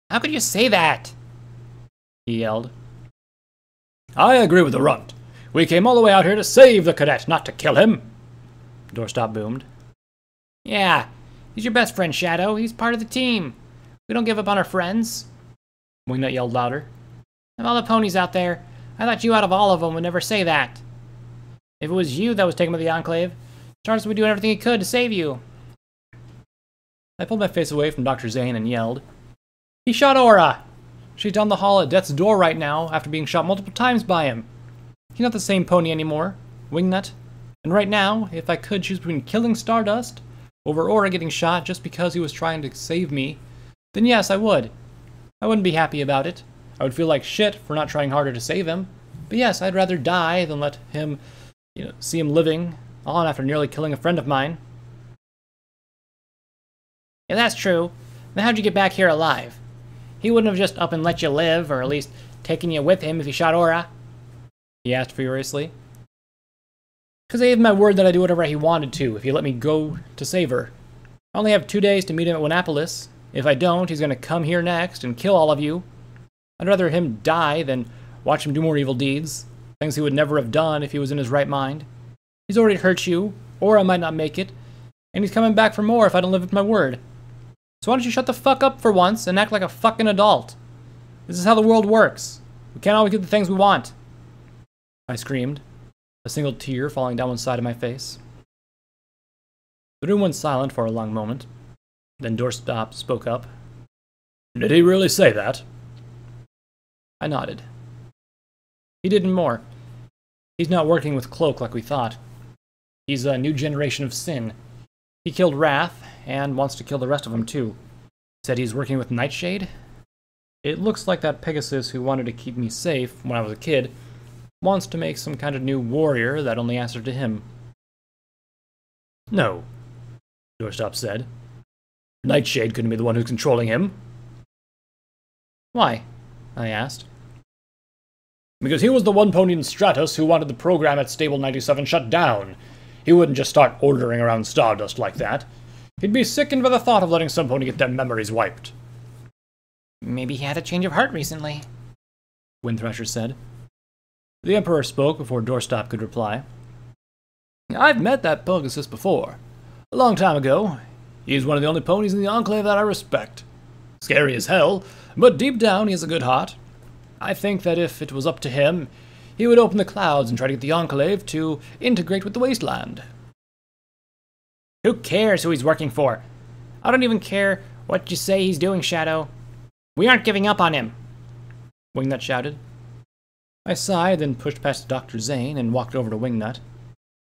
How could you say that? He yelled. I agree with the runt. We came all the way out here to save the cadet, not to kill him. Doorstop boomed. Yeah, he's your best friend, Shadow. He's part of the team. We don't give up on our friends. Wingnut yelled louder. Of all the ponies out there, I thought you out of all of them would never say that. If it was you that was taken by the Enclave, Stardust would do everything he could to save you. I pulled my face away from Dr. Zane and yelled, He shot Aura! She's down the hall at death's door right now after being shot multiple times by him. He's not the same pony anymore, Wingnut. And right now, if I could choose between killing Stardust over Aura getting shot just because he was trying to save me, then yes, I would. I wouldn't be happy about it. I would feel like shit for not trying harder to save him. But yes, I'd rather die than let him, see him living on after nearly killing a friend of mine. Yeah, that's true. Then how'd you get back here alive? He wouldn't have just up and let you live, or at least taken you with him if he shot Aura. He asked furiously. Because I gave him my word that I'd do whatever he wanted to if he let me go to save her. I only have 2 days to meet him at Winapolis. If I don't, he's going to come here next and kill all of you. I'd rather him die than watch him do more evil deeds, things he would never have done if he was in his right mind. He's already hurt you, or I might not make it, and he's coming back for more if I don't live up to my word. So why don't you shut the fuck up for once and act like a fucking adult? This is how the world works. We can't always get the things we want. I screamed, a single tear falling down one side of my face. The room went silent for a long moment. Then Doorstop spoke up. Did he really say that? I nodded. He did more. He's not working with Cloak like we thought. He's a new generation of sin. He killed Wrath, and wants to kill the rest of them too. Said he's working with Nightshade? It looks like that Pegasus who wanted to keep me safe when I was a kid wants to make some kind of new warrior that only answered to him. No, Doorstop said. Nightshade couldn't be the one who's controlling him. Why? I asked. because he was the one pony in Stratus who wanted the program at Stable 97 shut down. He wouldn't just start ordering around Stardust like that. He'd be sickened by the thought of letting some pony get their memories wiped. Maybe he had a change of heart recently, Windthrasher said. The Emperor spoke before Doorstop could reply. I've met that Pegasus before. A long time ago. He's one of the only ponies in the Enclave that I respect. Scary as hell, but deep down he has a good heart. I think that if it was up to him, he would open the clouds and try to get the Enclave to integrate with the Wasteland. Who cares who he's working for? I don't even care what you say he's doing, Shadow. We aren't giving up on him, Wingnut shouted. I sighed, then pushed past Dr. Zane and walked over to Wingnut.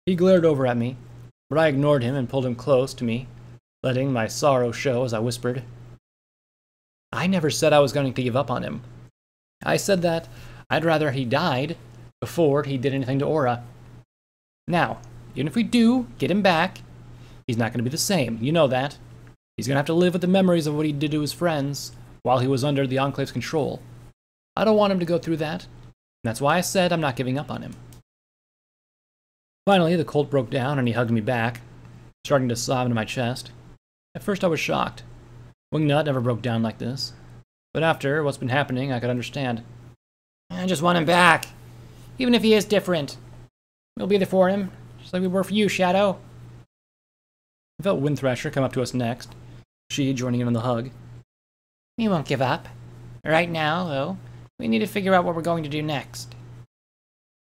He glared over at me, but I ignored him and pulled him close to me, letting my sorrow show as I whispered. I never said I was going to give up on him. I said that I'd rather he died before he did anything to Aura. Now, even if we do get him back, he's not going to be the same. You know that. He's going to have to live with the memories of what he did to his friends while he was under the Enclave's control. I don't want him to go through that. That's why I said I'm not giving up on him. Finally, the colt broke down and he hugged me back, starting to sob into my chest. At first I was shocked. Wingnut never broke down like this. But after what's been happening, I could understand. I just want him back. Even if he is different. We'll be there for him, just like we were for you, Shadow. I felt Windthrasher come up to us next, she joining in on the hug. We won't give up. Right now, though, we need to figure out what we're going to do next.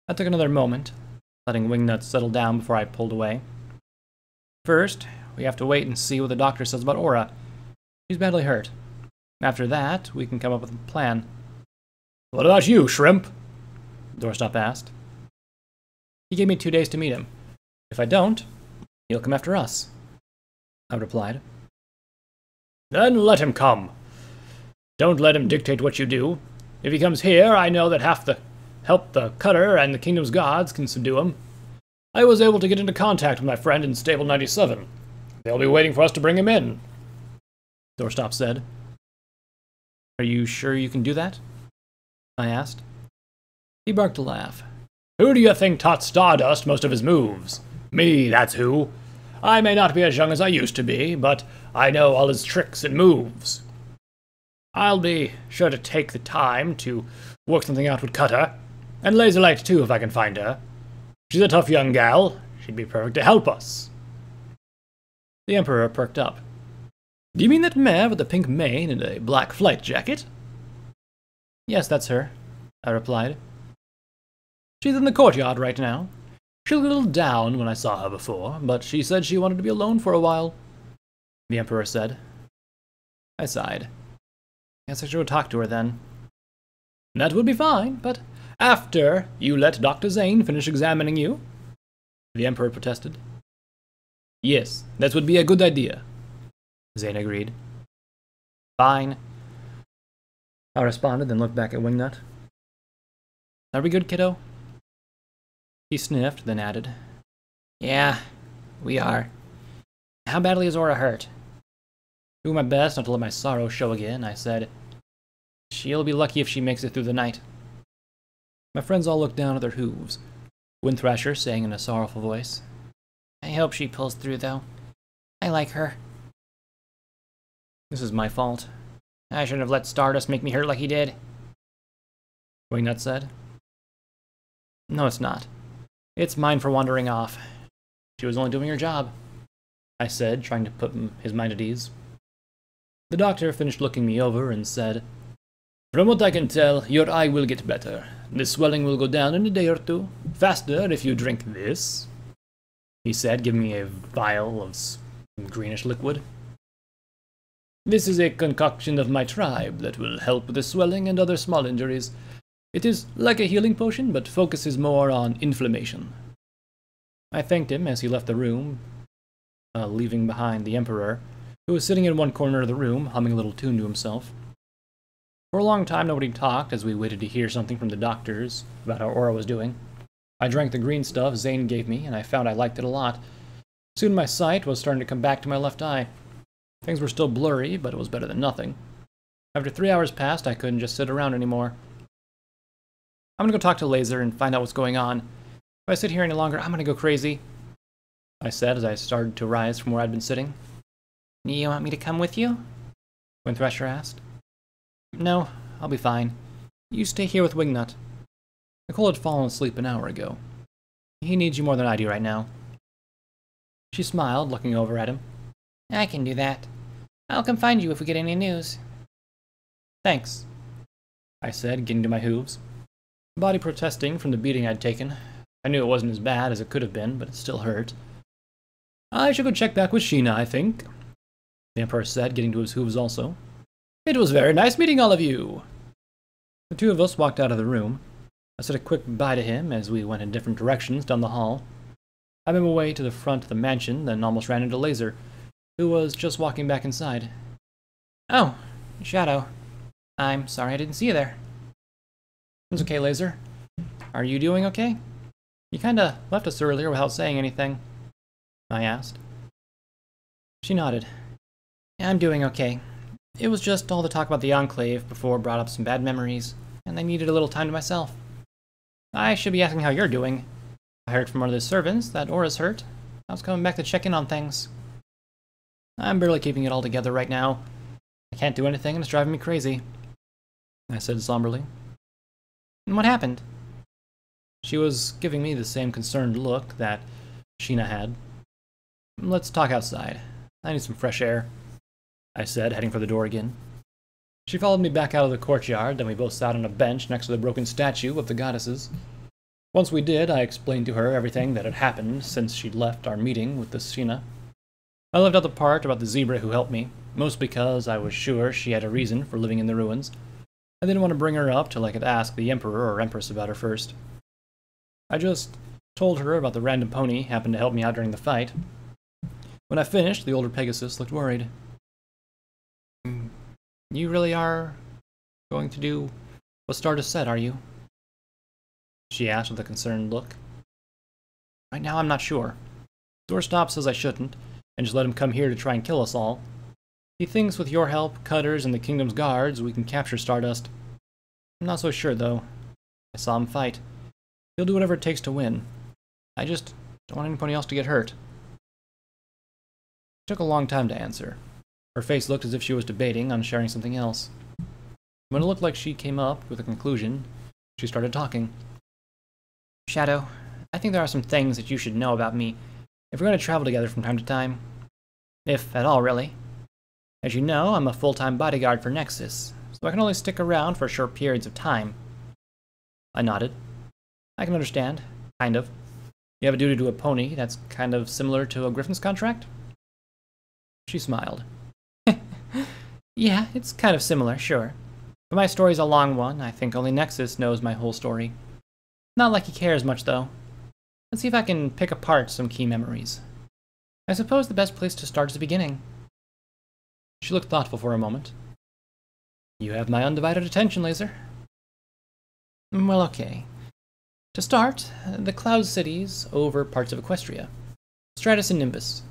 I took another moment, letting Wingnut settle down before I pulled away. First, we have to wait and see what the doctor says about Aura. She's badly hurt. After that, we can come up with a plan. What about you, Shrimp? Doorstop asked. He gave me 2 days to meet him. If I don't, he'll come after us, I replied. Then let him come. Don't let him dictate what you do. If he comes here, I know that half the help the Cutter and the Kingdom's gods can subdue him. I was able to get into contact with my friend in Stable 97. They'll be waiting for us to bring him in, Doorstop said. Are you sure you can do that? I asked. He barked a laugh. Who do you think taught Stardust most of his moves? Me, that's who. I may not be as young as I used to be, but I know all his tricks and moves. I'll be sure to take the time to work something out with Cutter, and Laserlight too if I can find her. She's a tough young gal. She'd be perfect to help us. The Emperor perked up. Do you mean that mare with the pink mane and a black flight jacket? Yes, that's her, I replied. She's in the courtyard right now. She looked a little down when I saw her before, but she said she wanted to be alone for a while, the Emperor said. I sighed. Guess I should go talk to her then. That would be fine, but after you let Dr. Zane finish examining you, the Emperor protested. Yes, that would be a good idea, Zane agreed. Fine, I responded, then looked back at Wingnut. Are we good, kiddo? He sniffed, then added, Yeah, we are. How badly is Aura hurt? Doing my best not to let my sorrow show again, I said, She'll be lucky if she makes it through the night. My friends all looked down at their hooves. Windthrasher saying in a sorrowful voice, I hope she pulls through, though. I like her. This is my fault. I shouldn't have let Stardust make me hurt like he did, Wingnut said. No, it's not. It's mine for wandering off. She was only doing her job, I said, trying to put his mind at ease. The doctor finished looking me over and said, From what I can tell, your eye will get better. The swelling will go down in a day or two. Faster if you drink this, he said, giving me a vial of greenish liquid. This is a concoction of my tribe that will help with the swelling and other small injuries. It is like a healing potion, but focuses more on inflammation. I thanked him as he left the room, leaving behind the Emperor, who was sitting in one corner of the room, humming a little tune to himself. For a long time nobody talked as we waited to hear something from the doctors about how Aura was doing. I drank the green stuff Zane gave me, and I found I liked it a lot. Soon my sight was starting to come back to my left eye. Things were still blurry, but it was better than nothing. After 3 hours passed, I couldn't just sit around anymore. I'm gonna go talk to Laser and find out what's going on. If I sit here any longer, I'm gonna go crazy, I said as I started to rise from where I'd been sitting. You want me to come with you? Wind Thresher asked. No, I'll be fine. You stay here with Wingnut. Nicole had fallen asleep an hour ago. He needs you more than I do right now. She smiled, looking over at him. I can do that. I'll come find you if we get any news. Thanks, I said, getting to my hooves, body protesting from the beating I'd taken. I knew it wasn't as bad as it could have been, but it still hurt. I should go check back with Sheena, I think, the Emperor said, getting to his hooves also. It was very nice meeting all of you. The two of us walked out of the room. I said a quick bye to him as we went in different directions down the hall. I made my way to the front of the mansion, then almost ran into Laser, who was just walking back inside. Oh, Shadow. I'm sorry I didn't see you there. It's okay, Laser. Are you doing okay? You kinda left us earlier without saying anything, I asked. She nodded. I'm doing okay. It was just all the talk about the Enclave before brought up some bad memories, and I needed a little time to myself. I should be asking how you're doing. I heard from one of the servants that Aura's hurt. I was coming back to check in on things. I'm barely keeping it all together right now. I can't do anything and it's driving me crazy, I said somberly. And what happened? She was giving me the same concerned look that Sheena had. Let's talk outside. I need some fresh air, I said, heading for the door again. She followed me back out of the courtyard, then we both sat on a bench next to the broken statue of the goddesses. Once we did, I explained to her everything that had happened since she'd left our meeting with the Sheena. I left out the part about the zebra who helped me, mostly because I was sure she had a reason for living in the ruins. I didn't want to bring her up till I could ask the Emperor or Empress about her first. I just told her about the random pony happened to help me out during the fight. When I finished, the older Pegasus looked worried. You really are going to do what Stardust said, are you? She asked with a concerned look. Right now, I'm not sure. Doorstop says I shouldn't, and just let him come here to try and kill us all. He thinks with your help, Cutters, and the Kingdom's guards, we can capture Stardust. I'm not so sure, though. I saw him fight. He'll do whatever it takes to win. I just don't want anybody else to get hurt. It took a long time to answer. Her face looked as if she was debating on sharing something else. When it looked like she came up with a conclusion, she started talking. Shadow, I think there are some things that you should know about me if we're going to travel together from time to time. If at all, really. As you know, I'm a full-time bodyguard for Nexus, so I can only stick around for short periods of time. I nodded. I can understand. Kind of. You have a duty to a pony that's kind of similar to a Griffin's contract? She smiled. Yeah, it's kind of similar, sure. But my story's a long one. I think only Nexus knows my whole story. Not like he cares much, though. Let's see if I can pick apart some key memories. I suppose the best place to start is the beginning. She looked thoughtful for a moment. You have my undivided attention, Laser. Well, okay. To start, the Cloud Cities over parts of Equestria. Stratus and Nimbus.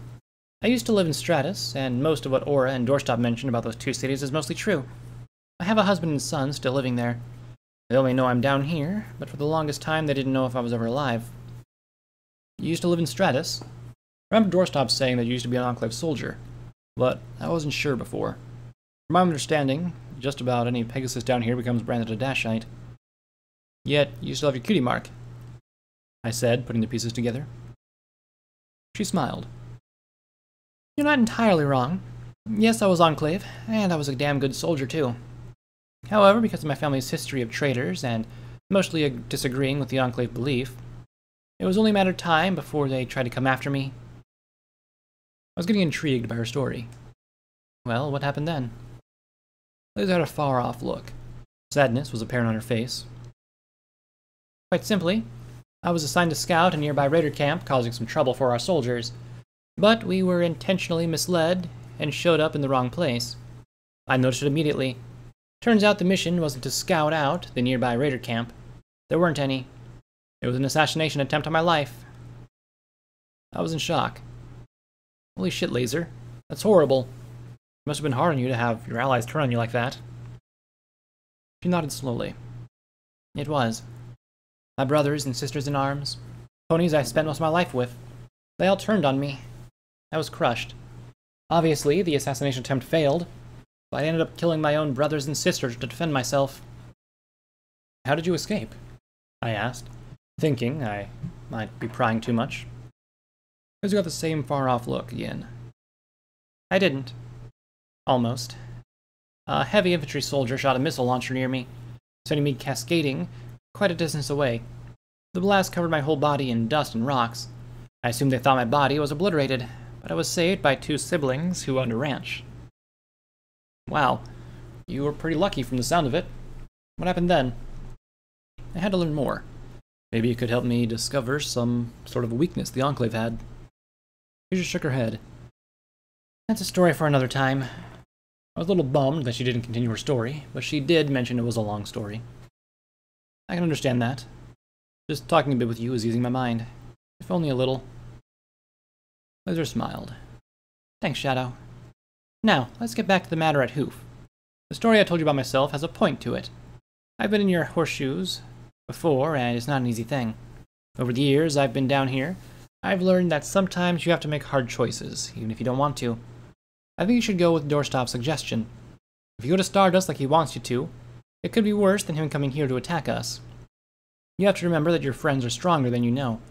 I used to live in Stratus, and most of what Aura and Doorstop mentioned about those two cities is mostly true. I have a husband and son still living there. They only know I'm down here, but for the longest time they didn't know if I was ever alive. You used to live in Stratus? I remember Doorstop saying that you used to be an Enclave soldier, but I wasn't sure before. From my understanding, just about any Pegasus down here becomes branded a Dashite. Yet, you still have your cutie mark, I said, putting the pieces together. She smiled. You're not entirely wrong. Yes, I was Enclave, and I was a damn good soldier, too. However, because of my family's history of traitors, and mostly disagreeing with the Enclave belief, it was only a matter of time before they tried to come after me. I was getting intrigued by her story. Well, what happened then? Liz had a far-off look. Sadness was apparent on her face. Quite simply, I was assigned to scout a nearby raider camp, causing some trouble for our soldiers. But we were intentionally misled and showed up in the wrong place. I noticed it immediately. Turns out the mission wasn't to scout out the nearby raider camp. There weren't any. It was an assassination attempt on my life. I was in shock. Holy shit, Laser. That's horrible. It must have been hard on you to have your allies turn on you like that. She nodded slowly. It was. My brothers and sisters in arms, ponies I spent most of my life with, they all turned on me. I was crushed. Obviously, the assassination attempt failed, but I ended up killing my own brothers and sisters to defend myself. How did you escape? I asked, thinking I might be prying too much. Because you got the same far-off look again. I didn't. Almost. A heavy infantry soldier shot a missile launcher near me, sending me cascading quite a distance away. The blast covered my whole body in dust and rocks. I assumed they thought my body was obliterated, but I was saved by 2 siblings who owned a ranch. Wow, you were pretty lucky from the sound of it. What happened then? I had to learn more. Maybe you could help me discover some sort of weakness the Enclave had. She just shook her head. That's a story for another time. I was a little bummed that she didn't continue her story, but she did mention it was a long story. I can understand that. Just talking a bit with you is easing my mind. If only a little. Laser smiled. Thanks, Shadow. Now, let's get back to the matter at Hoof. The story I told you about myself has a point to it. I've been in your horseshoes before, and it's not an easy thing. Over the years I've been down here, I've learned that sometimes you have to make hard choices, even if you don't want to. I think you should go with Doorstop's suggestion. If you go to Stardust like he wants you to, it could be worse than him coming here to attack us. You have to remember that your friends are stronger than you know.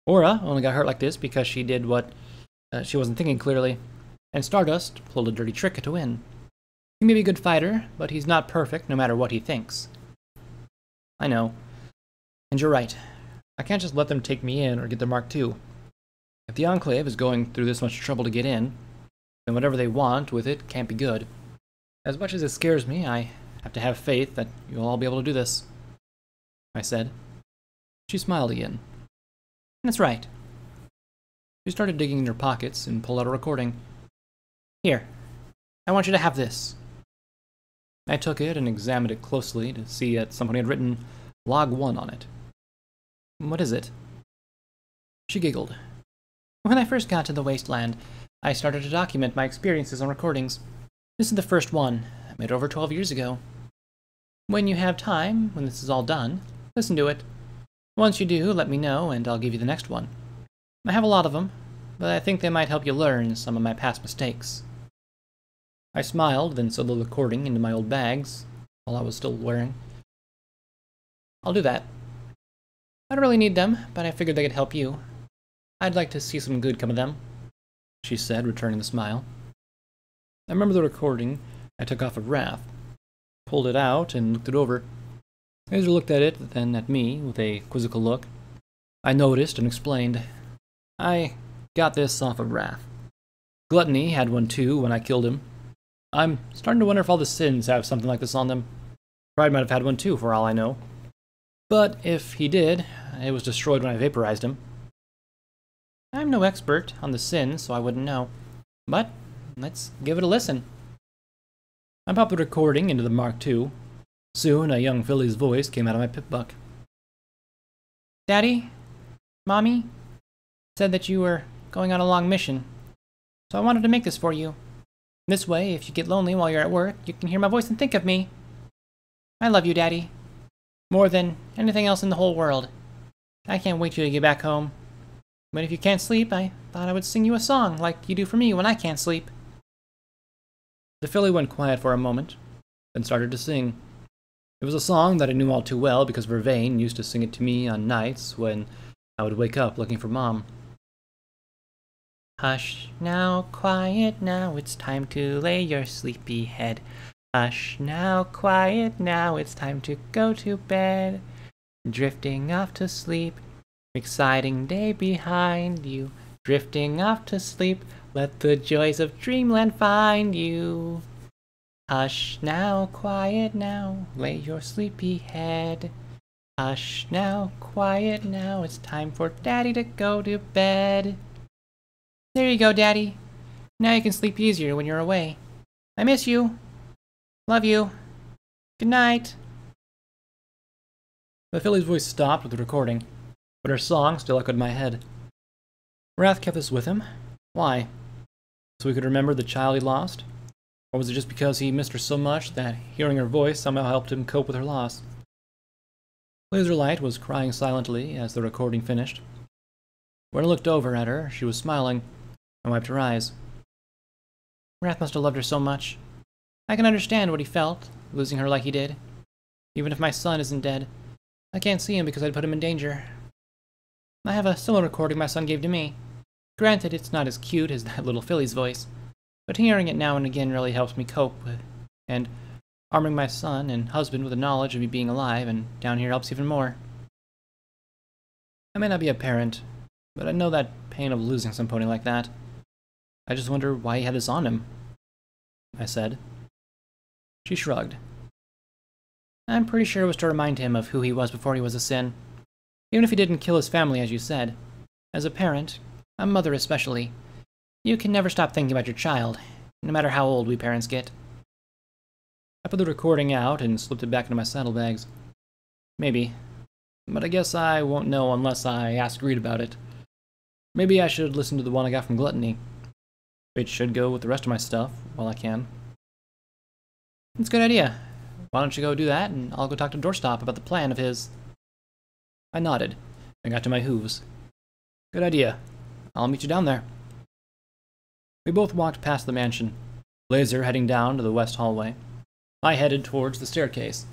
Aura only got hurt like this because she did what she wasn't thinking clearly, and Stardust pulled a dirty trick to win. He may be a good fighter, but he's not perfect no matter what he thinks. I know. And you're right. I can't just let them take me in or get their Mark II. If the Enclave is going through this much trouble to get in, then whatever they want with it can't be good. As much as it scares me, I have to have faith that you'll all be able to do this, I said. She smiled again. That's right. She started digging in her pockets and pulled out a recording. Here, I want you to have this. I took it and examined it closely to see that somebody had written Log 1 on it. What is it? She giggled. When I first got to the Wasteland, I started to document my experiences on recordings. This is the first one. I made it over 12 years ago. When you have time, when this is all done, listen to it. Once you do, let me know, and I'll give you the next one. I have a lot of them, but I think they might help you learn some of my past mistakes. I smiled, then sewed the recording into my old bags, while I was still wearing. I'll do that. I don't really need them, but I figured they could help you. I'd like to see some good come of them, she said, returning the smile. I remember the recording I took off of Wrath, pulled it out, and looked it over. Laser looked at it, then at me, with a quizzical look. I noticed and explained. I got this off of Wrath. Gluttony had one too when I killed him. I'm starting to wonder if all the sins have something like this on them. Pride might have had one too, for all I know. But if he did, it was destroyed when I vaporized him. I'm no expert on the sins, so I wouldn't know. But let's give it a listen. I popped the recording into the Mark II. Soon, a young filly's voice came out of my pip buck. Daddy? Mommy? Said that you were going on a long mission, so I wanted to make this for you. This way, if you get lonely while you're at work, you can hear my voice and think of me. I love you, Daddy. More than anything else in the whole world. I can't wait till you get back home. But if you can't sleep, I thought I would sing you a song like you do for me when I can't sleep. The filly went quiet for a moment, then started to sing. It was a song that I knew all too well because Vervain used to sing it to me on nights when I would wake up looking for Mom. Hush now, quiet now, it's time to lay your sleepy head. Hush now, quiet now, it's time to go to bed. Drifting off to sleep, exciting day behind you. Drifting off to sleep, let the joys of dreamland find you. Hush now, quiet now, lay your sleepy head. Hush now, quiet now, it's time for Daddy to go to bed. There you go, Daddy. Now you can sleep easier when you're away. I miss you. Love you. Good night. The filly's voice stopped with the recording, but her song still echoed in my head. Wrath kept this with him. Why? So he could remember the child he lost? Or was it just because he missed her so much that hearing her voice somehow helped him cope with her loss? Laserlight was crying silently as the recording finished. When I looked over at her, she was smiling and wiped her eyes. Wrath must have loved her so much. I can understand what he felt, losing her like he did. Even if my son isn't dead, I can't see him because I'd put him in danger. I have a similar recording my son gave to me. Granted, it's not as cute as that little filly's voice, but hearing it now and again really helps me cope with, and arming my son and husband with the knowledge of me being alive and down here helps even more. I may not be a parent, but I know that pain of losing some pony like that. I just wonder why he had this on him, I said. She shrugged. I'm pretty sure it was to remind him of who he was before he was a sin. Even if he didn't kill his family, as you said. As a parent, a mother especially, you can never stop thinking about your child, no matter how old we parents get. I put the recording out and slipped it back into my saddlebags. Maybe. But I guess I won't know unless I ask Reed about it. Maybe I should listen to the one I got from Gluttony. It should go with the rest of my stuff, while I can. It's a good idea. Why don't you go do that, and I'll go talk to Doorstop about the plan of his... I nodded, and got to my hooves. Good idea. I'll meet you down there. We both walked past the mansion, Laser heading down to the west hallway. I headed towards the staircase,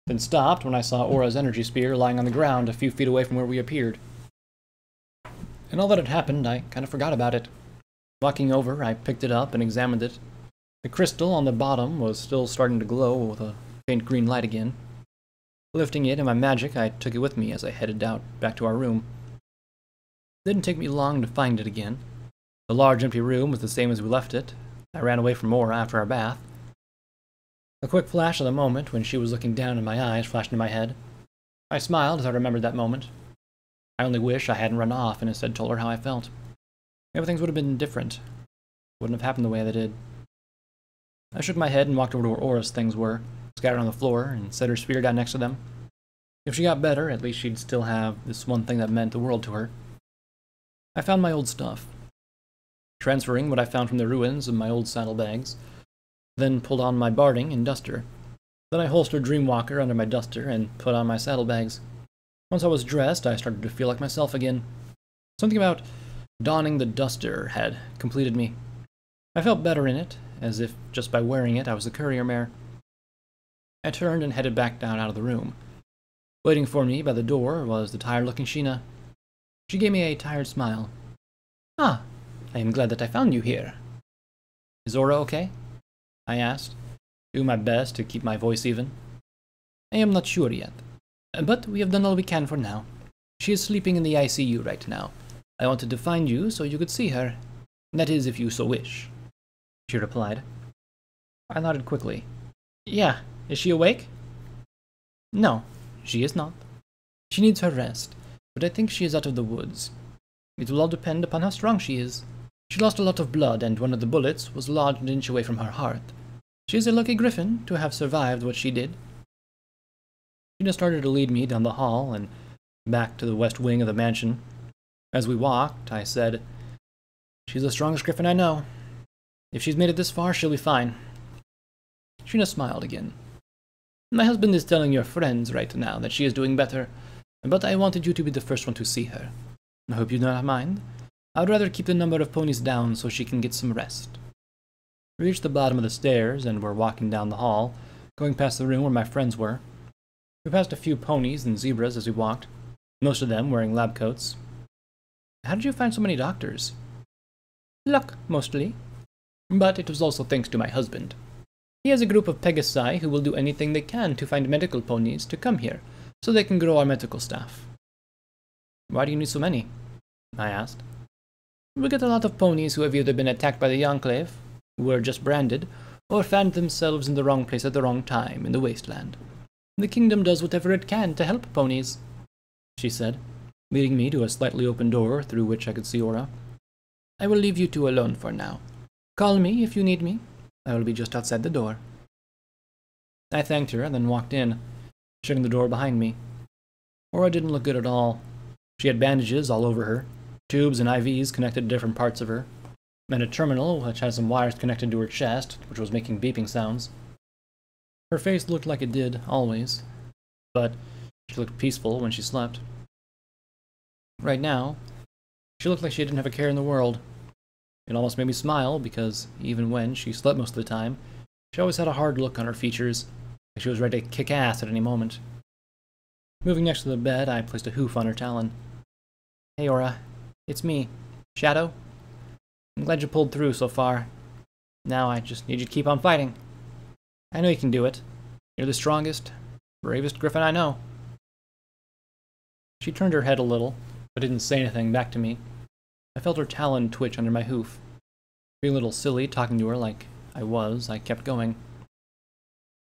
then stopped when I saw Aura's energy spear lying on the ground a few feet away from where we appeared. And all that had happened, I kind of forgot about it. Walking over, I picked it up and examined it. The crystal on the bottom was still starting to glow with a faint green light again. Lifting it in my magic, I took it with me as I headed out back to our room. It didn't take me long to find it again. The large empty room was the same as we left it. I ran away from Aura after our bath. A quick flash of the moment when she was looking down in my eyes flashed in my head. I smiled as I remembered that moment. I only wish I hadn't run off and instead told her how I felt. Maybe things would have been different. Wouldn't have happened the way they did. I shook my head and walked over to where Aura's things were, scattered on the floor, and set her spear down next to them. If she got better, at least she'd still have this one thing that meant the world to her. I found my old stuff, transferring what I found from the ruins of my old saddlebags, then pulled on my barding and duster. Then I holstered Dreamwalker under my duster and put on my saddlebags. Once I was dressed, I started to feel like myself again. Something about donning the duster had completed me. I felt better in it, as if just by wearing it I was a courier mare. I turned and headed back down out of the room. Waiting for me by the door was the tired-looking Sheena. She gave me a tired smile. Ah, I am glad that I found you here. Is Aura okay? I asked, doing my best to keep my voice even. I am not sure yet, but we have done all we can for now. She is sleeping in the ICU right now. I wanted to find you so you could see her. That is, if you so wish, she replied. I nodded quickly. Yeah, is she awake? No, she is not. She needs her rest, but I think she is out of the woods. It will all depend upon how strong she is. She lost a lot of blood, and one of the bullets was lodged an inch away from her heart. She is a lucky griffin to have survived what she did. Sheena started to lead me down the hall and back to the west wing of the mansion. As we walked, I said, She's the strongest griffin I know. If she's made it this far, she'll be fine. Sheena smiled again. My husband is telling your friends right now that she is doing better, but I wanted you to be the first one to see her. I hope you do not mind. I'd rather keep the number of ponies down so she can get some rest. We reached the bottom of the stairs and were walking down the hall, going past the room where my friends were. We passed a few ponies and zebras as we walked, most of them wearing lab coats. How did you find so many doctors? Luck, mostly. But it was also thanks to my husband. He has a group of Pegasi who will do anything they can to find medical ponies to come here, so they can grow our medical staff. Why do you need so many? I asked. We get a lot of ponies who have either been attacked by the Enclave, who were just branded, or found themselves in the wrong place at the wrong time in the wasteland. The kingdom does whatever it can to help ponies, she said, leading me to a slightly open door through which I could see Aura. I will leave you two alone for now. Call me if you need me. I will be just outside the door. I thanked her and then walked in, shutting the door behind me. Aura didn't look good at all. She had bandages all over her, tubes and IVs connected to different parts of her, and a terminal which had some wires connected to her chest, which was making beeping sounds. Her face looked like it did, always, but She looked peaceful when she slept. Right now, she looked like she didn't have a care in the world. It almost made me smile because even when she slept most of the time, she always had a hard look on her features, like she was ready to kick ass at any moment. Moving next to the bed, I placed a hoof on her talon. Hey, Aura. It's me, Shadow. I'm glad you pulled through so far. Now I just need you to keep on fighting. I know you can do it. You're the strongest, bravest griffin I know. She turned her head a little, but didn't say anything back to me. I felt her talon twitch under my hoof. Being a little silly talking to her like I kept going.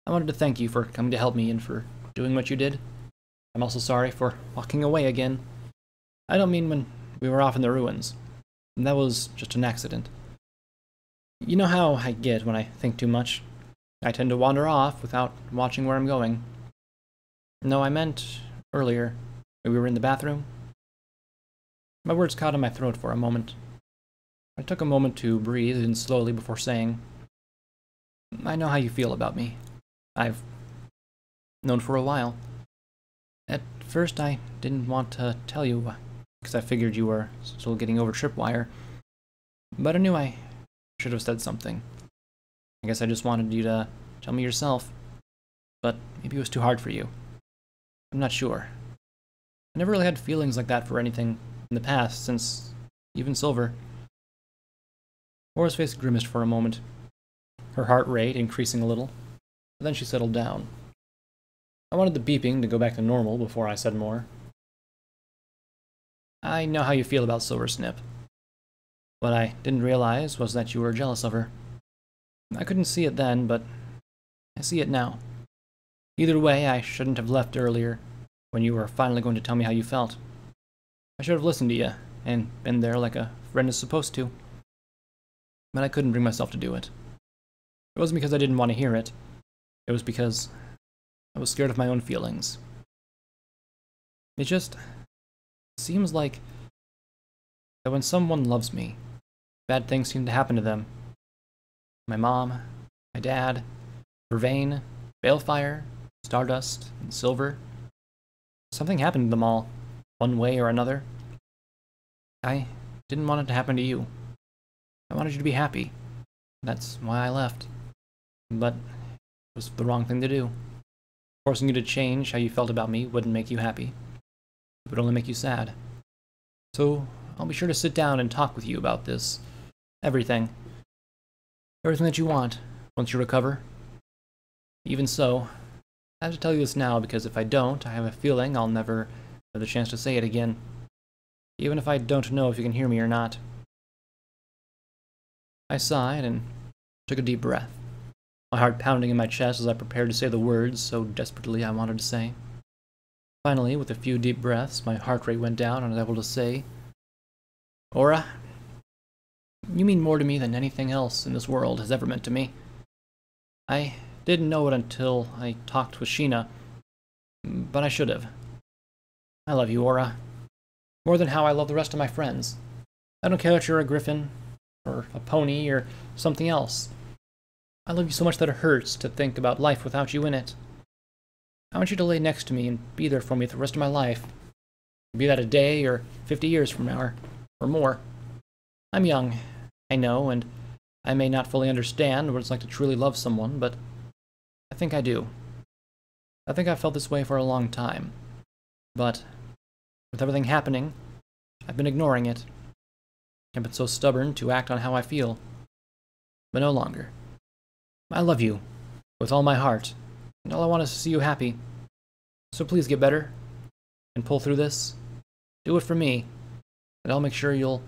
I wanted to thank you for coming to help me and for doing what you did. I'm also sorry for walking away again. I don't mean when we were off in the ruins. That was just an accident. You know how I get when I think too much. I tend to wander off without watching where I'm going. No, I meant earlier, when we were in the bathroom. My words caught in my throat for a moment. I took a moment to breathe in slowly before saying, I know how you feel about me. I've known for a while. At first, I didn't want to tell you, because I figured you were still getting over Tripwire. But I knew I should have said something. I guess I just wanted you to tell me yourself. But maybe it was too hard for you. I'm not sure. I never really had feelings like that for anything in the past, since even Silver. Aura's face grimaced for a moment, her heart rate increasing a little, but then she settled down. I wanted the beeping to go back to normal before I said more. I know how you feel about Silversnip. What I didn't realize was that you were jealous of her. I couldn't see it then, but I see it now. Either way, I shouldn't have left earlier, when you were finally going to tell me how you felt. I should have listened to you, and been there like a friend is supposed to. But I couldn't bring myself to do it. It wasn't because I didn't want to hear it. It was because I was scared of my own feelings. It just seems like that when someone loves me, bad things seem to happen to them. My mom, my dad, Vervain, Balefire, Stardust, and Silver. Something happened to them all, one way or another. I didn't want it to happen to you. I wanted you to be happy. That's why I left. But it was the wrong thing to do. Forcing you to change how you felt about me wouldn't make you happy. It would only make you sad. So I'll be sure to sit down and talk with you about this. Everything. Everything that you want, once you recover. Even so, I have to tell you this now because if I don't, I have a feeling I'll never have the chance to say it again. Even if I don't know if you can hear me or not. I sighed and took a deep breath, my heart pounding in my chest as I prepared to say the words so desperately I wanted to say. Finally, with a few deep breaths, my heart rate went down and I was able to say, Aura, you mean more to me than anything else in this world has ever meant to me. I didn't know it until I talked with Sheena, but I should have. I love you, Aura, more than how I love the rest of my friends. I don't care if you're a griffin, or a pony, or something else. I love you so much that it hurts to think about life without you in it. I want you to lay next to me and be there for me the rest of my life. Be that a day or 50 years from now, or more. I'm young, I know, and I may not fully understand what it's like to truly love someone, but I think I do. I think I've felt this way for a long time. But with everything happening, I've been ignoring it. I've been so stubborn to act on how I feel. But no longer. I love you, with all my heart, and all I want is to see you happy. So please get better, and pull through this. Do it for me, and I'll make sure you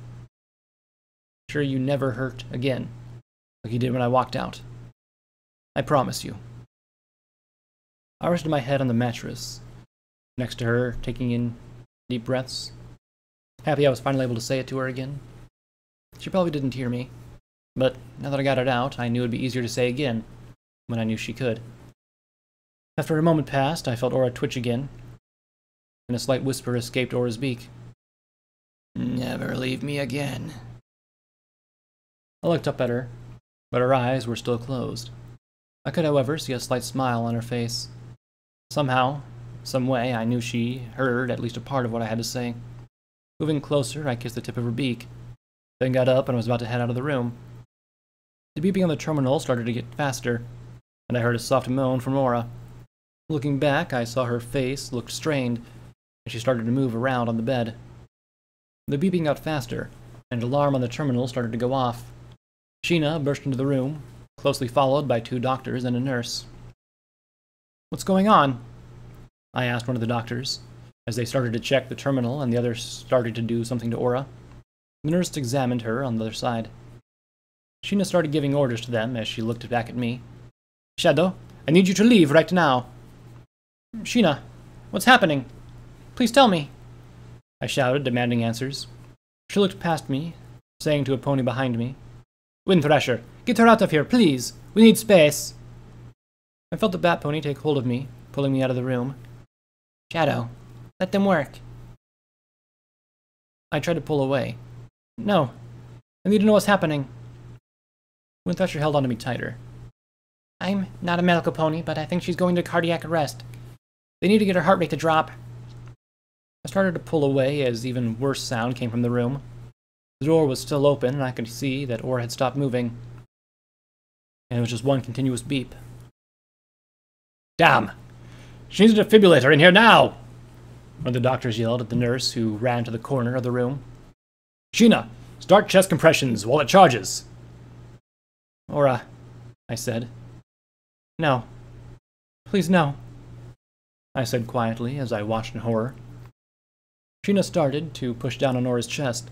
never hurt again, like you did when I walked out. I promise you. I rested my head on the mattress, next to her, taking in deep breaths. Happy I was finally able to say it to her again. She probably didn't hear me, but now that I got it out, I knew it'd be easier to say again, when I knew she could. After a moment passed, I felt Aura twitch again, and a slight whisper escaped Aura's beak. Never leave me again. I looked up at her, but her eyes were still closed. I could, however, see a slight smile on her face. Somehow, some way, I knew she heard at least a part of what I had to say. Moving closer, I kissed the tip of her beak, then got up and was about to head out of the room. The beeping on the terminal started to get faster, and I heard a soft moan from Aura. Looking back, I saw her face looked strained, and she started to move around on the bed. The beeping got faster, and an alarm on the terminal started to go off. Sheena burst into the room, closely followed by 2 doctors and a nurse. "What's going on?" I asked one of the doctors, as they started to check the terminal and the others started to do something to Aura. The nurse examined her on the other side. Sheena started giving orders to them as she looked back at me. "Shadow, I need you to leave right now." "Sheena, what's happening? Please tell me," I shouted, demanding answers. She looked past me, saying to a pony behind me, "Windthrasher, get her out of here, please. We need space." I felt the bat pony take hold of me, pulling me out of the room. "Shadow, let them work." I tried to pull away. "No, I need to know what's happening." Windthrasher held onto me tighter. "I'm not a medical pony, but I think she's going to cardiac arrest. They need to get her heart rate to drop." I started to pull away as even worse sound came from the room. The door was still open, and I could see that Aura had stopped moving. And it was just one continuous beep. "Damn! She needs a defibrillator in here now!" One of the doctors yelled at the nurse, who ran to the corner of the room. "Sheena, start chest compressions while it charges." "Aura," I said. "No. Please, no," I said quietly as I watched in horror. Sheena started to push down on Aura's chest.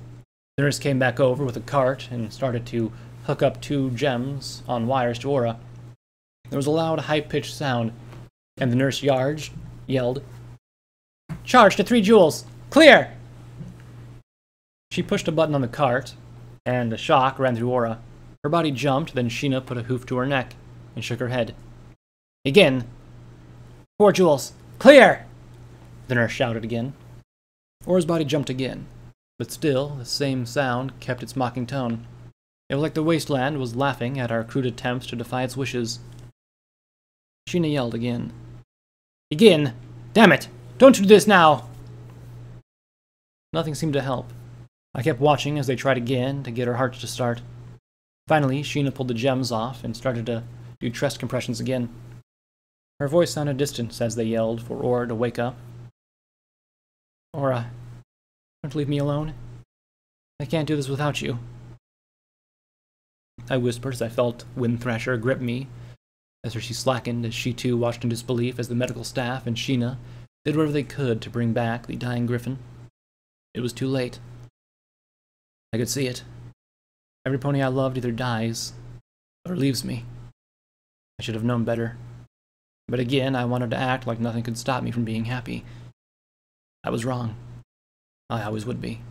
The nurse came back over with a cart and started to hook up 2 gems on wires to Aura. There was a loud, high-pitched sound, and the nurse yelled, "Charge to 3 joules! Clear!" She pushed a button on the cart, and a shock ran through Aura. Her body jumped, then Sheena put a hoof to her neck and shook her head. "Begin! 4 joules! Clear!" The nurse shouted again. Aura's body jumped again, but still the same sound kept its mocking tone. It was like the wasteland was laughing at our crude attempts to defy its wishes. Sheena yelled again. "Begin! Damn it! Don't do this now!" Nothing seemed to help. I kept watching as they tried again to get her heart to start. Finally, Sheena pulled the gems off and started to do chest compressions again. Her voice sounded distant as they yelled for Aura to wake up. "Aura, don't leave me alone. I can't do this without you," I whispered as I felt Windthrasher grip me, as she slackened as she too watched in disbelief as the medical staff and Sheena did whatever they could to bring back the dying griffin. It was too late. I could see it. Every pony I loved either dies or leaves me. I should have known better. But again, I wanted to act like nothing could stop me from being happy. I was wrong. I always would be.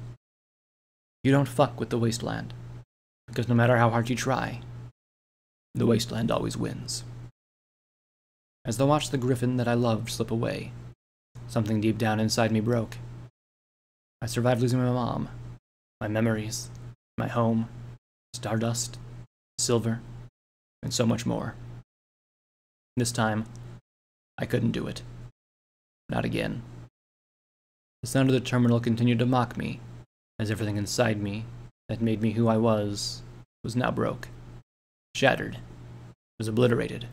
You don't fuck with the wasteland, because no matter how hard you try, the wasteland always wins. As I watched the griffin that I loved slip away, something deep down inside me broke. I survived losing my mom, my memories, my home, stardust, silver, and so much more. This time, I couldn't do it. Not again. The sound of the terminal continued to mock me, as everything inside me that made me who I was now broke, shattered, was obliterated,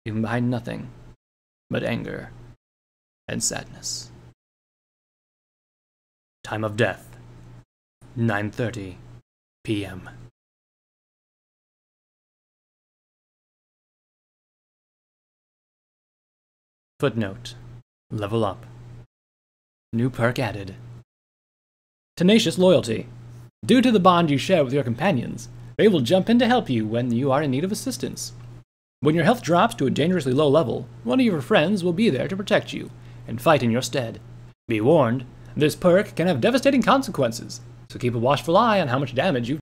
leaving behind nothing but anger and sadness. Time of death, 9:30 p.m. Footnote: Level up. New perk added. Tenacious loyalty. Due to the bond you share with your companions, they will jump in to help you when you are in need of assistance. When your health drops to a dangerously low level, one of your friends will be there to protect you and fight in your stead. Be warned, this perk can have devastating consequences, so keep a watchful eye on how much damage you